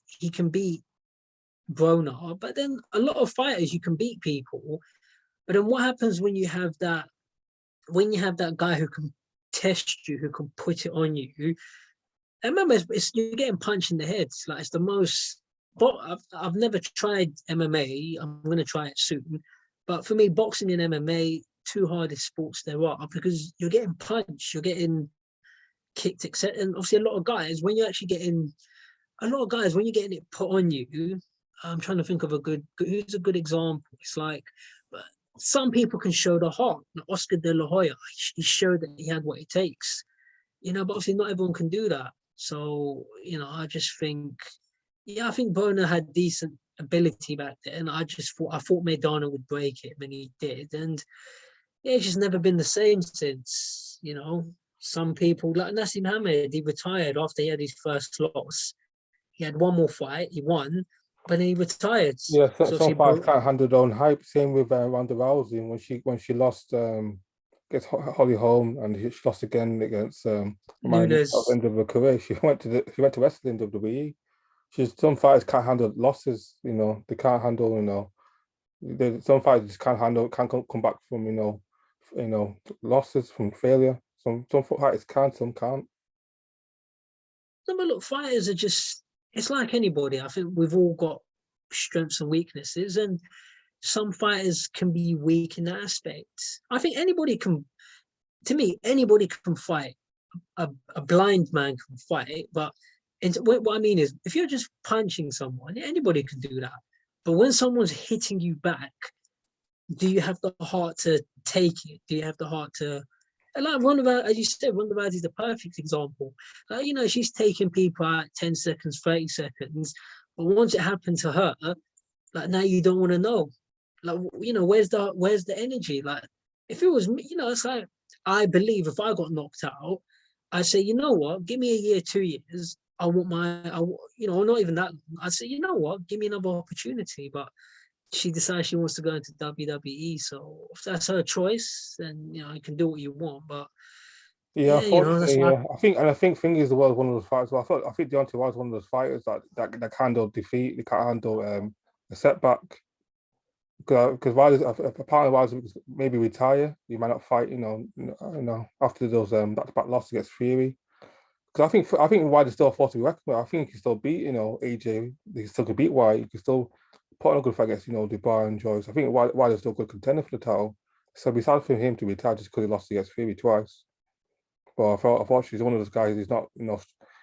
Broner, but then a lot of fighters you can beat people. But then what happens when you have that guy who can test you, who can put it on you? I remember you're getting punched in the head. Like, it's the most. But I've never tried MMA. I'm going to try it soon. But for me, boxing and MMA, two hardest sports there are, because you're getting punched, you're getting kicked, etc. And obviously, a lot of guys, when you're getting it put on you, I'm trying to think of who's a good example. It's like some people can show the heart. Like Oscar De La Hoya, he showed that he had what it takes. But obviously not everyone can do that. So, I just think, I think Bono had decent ability back then. I thought Maidana would break it, and he did. And it's just never been the same since. Some people, like Nassim Hamed, he retired after he had his first loss. He had one more fight, he won, but then he retired.
Yeah,
So
some
obviously,
fighters can't handle their own hype. Same with Ronda Rousey when she lost against Holly Holm, and she lost again against man at the
Nunes.
end of her career. She went to wrestling WWE. Some fighters can't handle losses. They can't handle. Some fighters just can't come back from losses, from failure. Some fighters can, some can't.
No, but look, fighters are just, it's like anybody. I think we've all got strengths and weaknesses, and some fighters can be weak in that aspect. I think to me, anybody can fight. A blind man can fight, but what I mean is, if you're just punching someone, anybody can do that. But when someone's hitting you back, do you have the heart to take it? Do you have the heart to, like as you said, Ronda Rousey is the perfect example. She's taking people out 10 seconds, 30 seconds, but once it happened to her, like now you don't want to know. Like, where's the energy? Like, if it was me, it's like, I believe if I got knocked out, I say, you know what, give me a year, 2 years. I want not even that long. I say, you know what, give me another opportunity. But she decides she wants to go into WWE. So if that's her choice, then you can do what you want. But
Yeah,
yeah, that's
unfortunately,
why.
yeah. I think Fingers was one of those fighters. Well, I think Deontay was one of those fighters that can handle defeat. They can't handle a setback. Because Wilder's apparently Wilder's maybe retire. He might not fight. After those back loss against Fury. Because I think Wilder's still a force to be reckoned with. I think he can still beat AJ. He still could beat White. He can still put on a good fight against Dubois and Joyce. I think Wilder's still a good contender for the title. So it'd be sad for him to retire just because he lost against Fury twice. But unfortunately, he's one of those guys. He's not,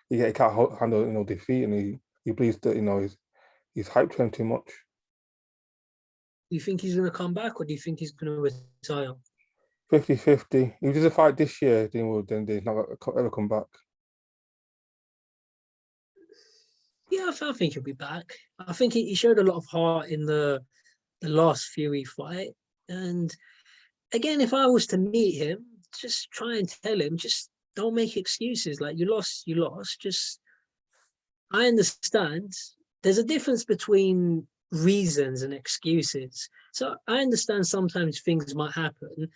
he can't handle, defeat, and he believes that, he's hyped him too much.
Do you think he's going to come back, or do you think he's going to retire?
50-50. If he does a fight this year, then he's not ever come back.
Yeah, I think he'll be back. I think he showed a lot of heart in the last Fury fight. And again, if I was to meet him, just try and tell him, just don't make excuses. Like, you lost. Just, I understand. There's a difference between reasons and excuses. So I understand sometimes things might happen,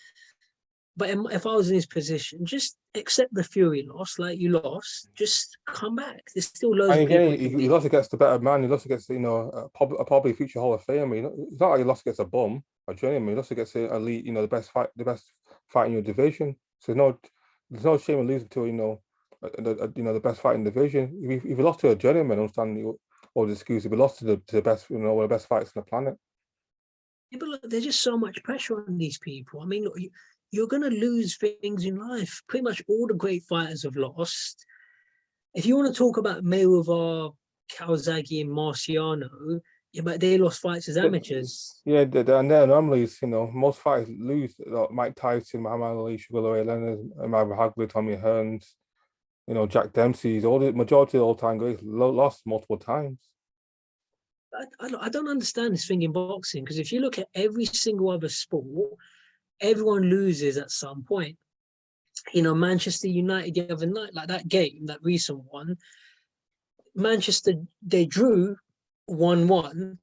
but if I was in his position, just accept the Fury loss. Like, you lost, just come back. There's still loads
And
of people
again,
it can
he
beat.
lost against the better man. He lost against, probably future Hall of Famer. It's not like he lost against a bum or journeyman. He lost against the elite, the best fight in your division. So there's no shame in losing to, the best fight in the division. If you lost to a journeyman, I understand all the excuses. If you lost to the best, one of the best fighters on the planet.
Yeah, but look, there's just so much pressure on these people. I mean, look, you're going to lose things in life. Pretty much all the great fighters have lost. If you want to talk about Mayweather, Kawasaki, and Marciano, yeah, but they lost fights as amateurs.
Yeah, and there anomalies, most fighters lose. Like Mike Tyson, Muhammad Ali, Sugar Ray Leonard, Amar Hagler, Tommy Hearns, Jack Dempsey's, all the majority of all-time greats lost multiple times.
I don't understand this thing in boxing, because if you look at every single other sport, everyone loses at some point. Manchester United the other night, like that game, that recent one, Manchester, they drew 1-1,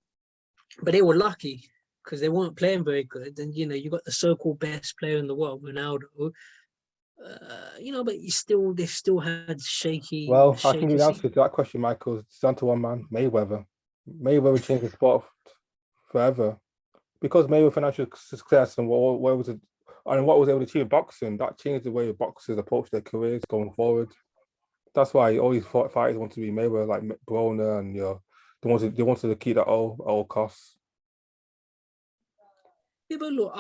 but they were lucky because they weren't playing very good. And, you got the so-called best player in the world, Ronaldo, but they still had shaky
Well, I can give the answer
season.
to that question, Michael. It's down to one man, Mayweather. Mayweather changed the sport forever because Mayweather financial success and what was it, and what was able to achieve in boxing. That changed the way boxers approach their careers going forward. That's why all these fighters want to be Mayweather, like Broner, and they wanted to keep that all costs.
Yeah, but look,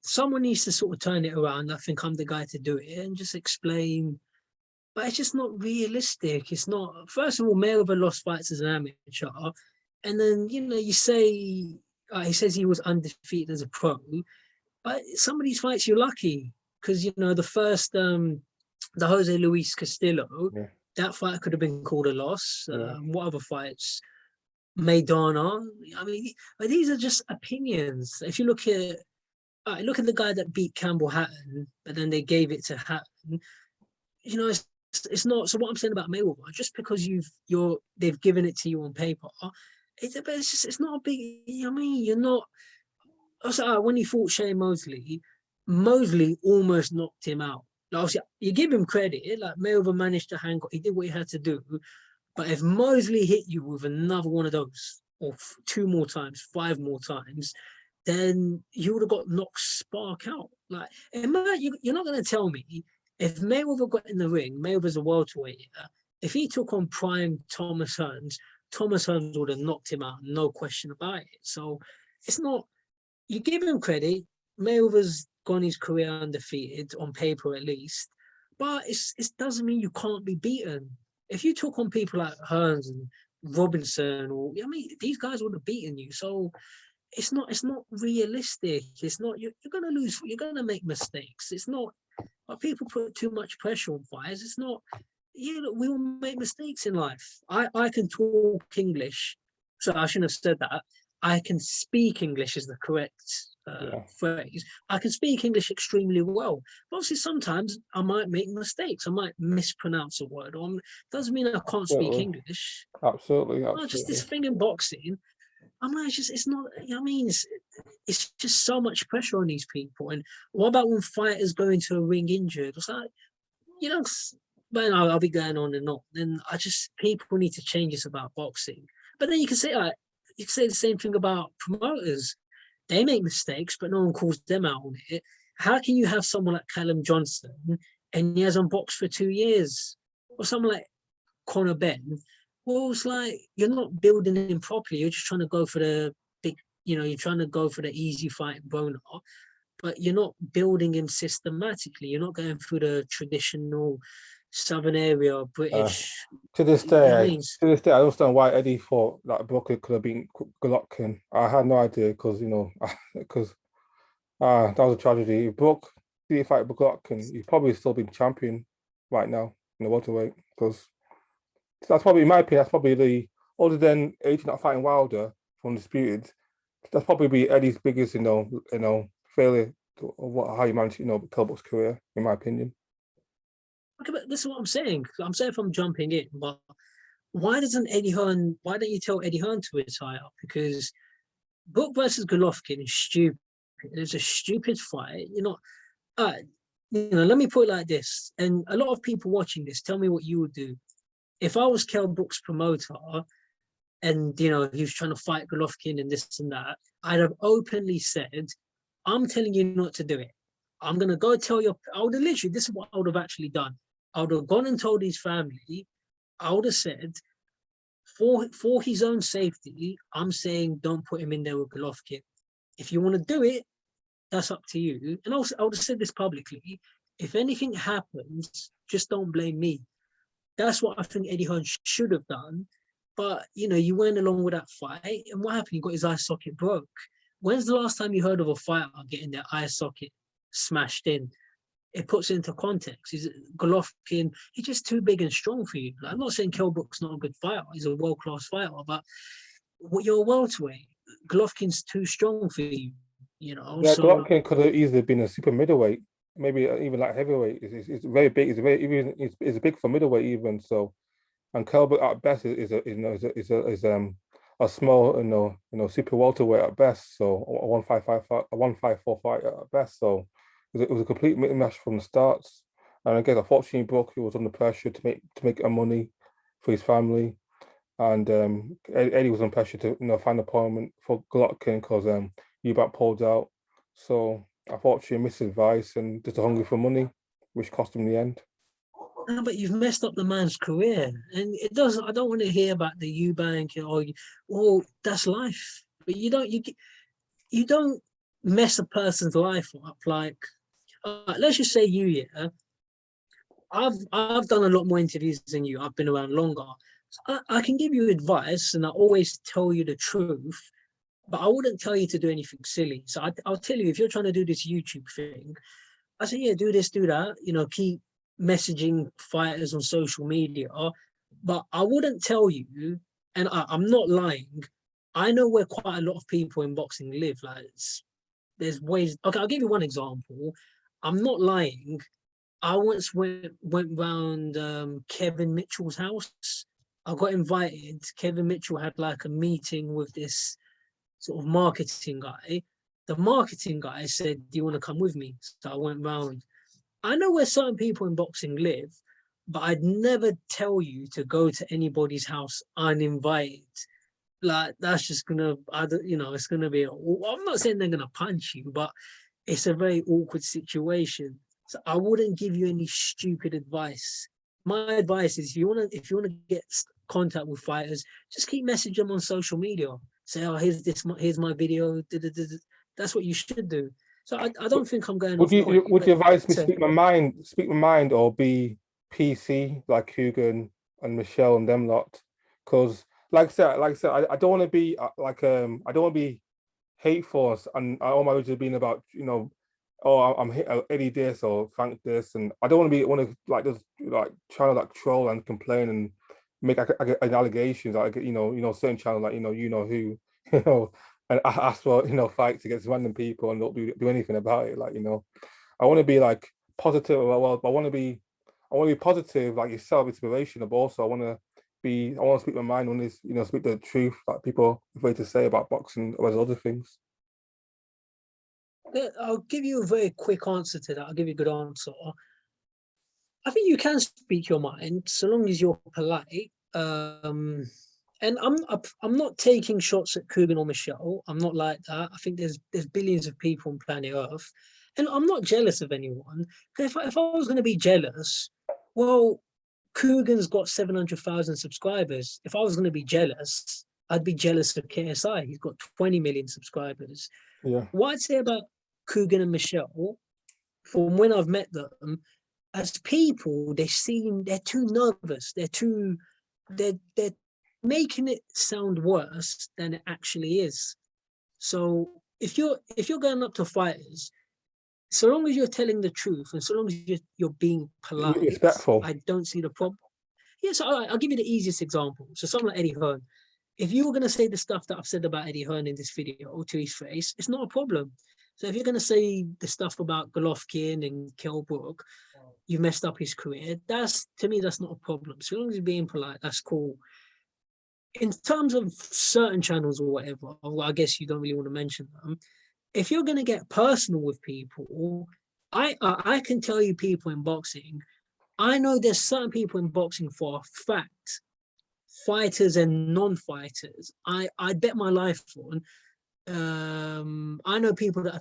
someone needs to sort of turn it around. I think I'm the guy to do it and just explain. But it's just not realistic. It's not. First of all, Mayweather lost fights as an amateur, and then you say he says he was undefeated as a pro. But some of these fights, you're lucky because the first, the Jose Luis Castillo,
Yeah,
that fight could have been called a loss.
yeah,
What other fights? Maidana. I mean, but these are just opinions. If you look at the guy that beat Campbell Hatton, but then they gave it to Hatton. It's not. So what I'm saying about Mayweather, just because they've given it to you on paper, it's not a big. I mean, you're not. Also, when he fought Shane Mosley, Mosley almost knocked him out. Like, obviously, you give him credit. Like Mayweather managed to hang on. He did what he had to do. But if Mosley hit you with another one of those, or two more times, five more times, then you would have got knocked spark out. Like, you're not going to tell me if Mayweather got in the ring, Mayweather's a welterweight. If he took on prime Thomas Hearns would have knocked him out, no question about it. So it's not. You give him credit. Mayweather's gone his career undefeated on paper, at least. But it doesn't mean you can't be beaten. If you took on people like Hearns and Robinson, these guys would have beaten you. So it's not realistic. It's not. You're gonna lose. You're gonna make mistakes. It's not. But people put too much pressure on fighters. It's not. Yeah, look, we all make mistakes in life. I can talk English, so I shouldn't have said that. I can speak English is the correct
yeah.
phrase. I can speak English extremely well. But obviously, sometimes I might make mistakes. I might mispronounce a word. Or doesn't mean I can't speak
Absolutely,
English.
absolutely,
Not just this
absolutely.
thing in boxing. It's not. It's just so much pressure on these people. And what about when fighters go into a ring injured? It's like, you know, man, I'll be going on and on. Then people need to change this about boxing. But then you can say the same thing about promoters. They make mistakes, but no one calls them out on it. How can you have someone like Callum Johnson and he hasn't boxed for 2 years? Or someone like Conor Ben? Well, it's like you're not building him properly. You're just trying to go for the big, you're trying to go for the easy fight boner, but you're not building him systematically. You're not going through the traditional Southern area
Uh,
British.
to this
You know what I
day,
mean?
I understand why Eddie thought that Booker could have been Golovkin. I had no idea because because that was a tragedy. If Brook didn't fight Golovkin, he'd probably still been champion right now in the welterweight. Because that's probably, in my opinion, that's probably the other than 18 not fighting Wilder from Disputed. That's probably be Eddie's biggest, failure to how he managed, Kelbo's career, in my opinion.
Okay, but this is what I'm saying. I'm saying if I'm jumping in, but why doesn't Eddie Hearn? Why don't you tell Eddie Hearn to retire? Because Book versus Golovkin is stupid. It's a stupid fight. Uh, let me put it like this. And a lot of people watching this, tell me what you would do. If I was Kell Brook's promoter and, he was trying to fight Golovkin and this and that, I'd have openly said, I'm telling you not to do it. I'm going to go tell I would have literally, this is what I would have actually done. I would have gone and told his family, I would have said, for his own safety, I'm saying don't put him in there with Golovkin. If you want to do it, that's up to you. And also, I would have said this publicly. If anything happens, just don't blame me. That's what I think Eddie Hearn should have done. But, you went along with that fight. And what happened? He got his eye socket broke. When's the last time you heard of a fighter getting their eye socket smashed in? It puts it into context. He's Golovkin. He's just too big and strong for you. Like, I'm not saying Kell Brook's not a good fighter. He's a world-class fighter. But you're a welterweight. Golovkin's too strong for you.
Yeah,
So
Golovkin could have easily been a super middleweight, maybe even like heavyweight. It's very big. It's big for middleweight even. So, and Kelbert at best a small super welterweight at best. So a 154 fight at best. So it was a complete mismatch from the starts. And again, unfortunately, Brook, he was under pressure to make money for his family, and Eddie was under pressure to find an opponent for Golovkin because Eubank pulled out. So unfortunately, misadvice and just hungry for money, which cost him in the end.
no, but you've messed up the man's career, and it doesn't. I don't want to hear about the Eubank or, well, that's life. But you don't mess a person's life up. Like, let's just say you, yeah. I've done a lot more interviews than you. I've been around longer. So I can give you advice, and I always tell you the truth. but I wouldn't tell you to do anything silly. So I'll tell you, if you're trying to do this YouTube thing, I say, yeah, do this, do that. You know, keep messaging fighters on social media. But I wouldn't tell you, and I'm not lying. I know where quite a lot of people in boxing live. Like, there's ways. Okay, I'll give you one example. I'm not lying. I once went round Kevin Mitchell's house. I got invited. Kevin Mitchell had like a meeting with this sort of marketing guy. The marketing guy said, "Do you want to come with me?" So I went round. I know where certain people in boxing live, but I'd never tell you to go to anybody's house uninvited. Like, that's just gonna, it's gonna be. I'm not saying they're gonna punch you, but it's a very awkward situation. So I wouldn't give you any stupid advice. My advice is, if you wanna get contact with fighters, just keep messaging them on social media. Say, oh, here's my video. That's what you should do. So I don't think I'm going
Would
off point.
you
But
advise me speak my mind, or be PC like Coogan and Michelle and them lot? Because like I said, I don't want to be I don't want to be hateful, and all my videos being about, oh, I'm Eddie this or Frank this, and I don't want to like just like trying to like troll and complain and make allegations like, certain channels like, who, and ask for, fights against random people and don't do anything about it. Like, I want to be like positive. Well, I want to be positive, like yourself, inspirational, but also I want to speak my mind on this, speak the truth, like people are afraid to say about boxing or other things.
I'll give you a very quick answer to that. I'll give you a good answer. I think you can speak your mind so long as you're polite. And I'm not taking shots at Coogan or Michelle. I'm not like that. I think there's billions of people on planet Earth, and I'm not jealous of anyone. If I was going to be jealous, well, Coogan's got 700,000 subscribers. If I was going to be jealous, I'd be jealous of KSI. He's got 20 million subscribers.
Yeah.
What I'd say about Coogan and Michelle, from when I've met them, as people, they're too nervous. They're making it sound worse than it actually is. So if you're going up to fighters, so long as you're telling the truth and so long as you're being polite,
Respectful.
I don't see the problem. Yes, I'll give you the easiest example. So someone like Eddie Hearn, if you were going to say the stuff that I've said about Eddie Hearn in this video to his face, it's not a problem. So if you're going to say the stuff about Golovkin and Kell Brook, you messed up his career. To me, that's not a problem. So long as you're being polite, that's cool. In terms of certain channels or whatever, I guess you don't really want to mention them. If you're going to get personal with people, I can tell you people in boxing. I know there's certain people in boxing for a fact, fighters and non-fighters. I bet my life on. I know people that have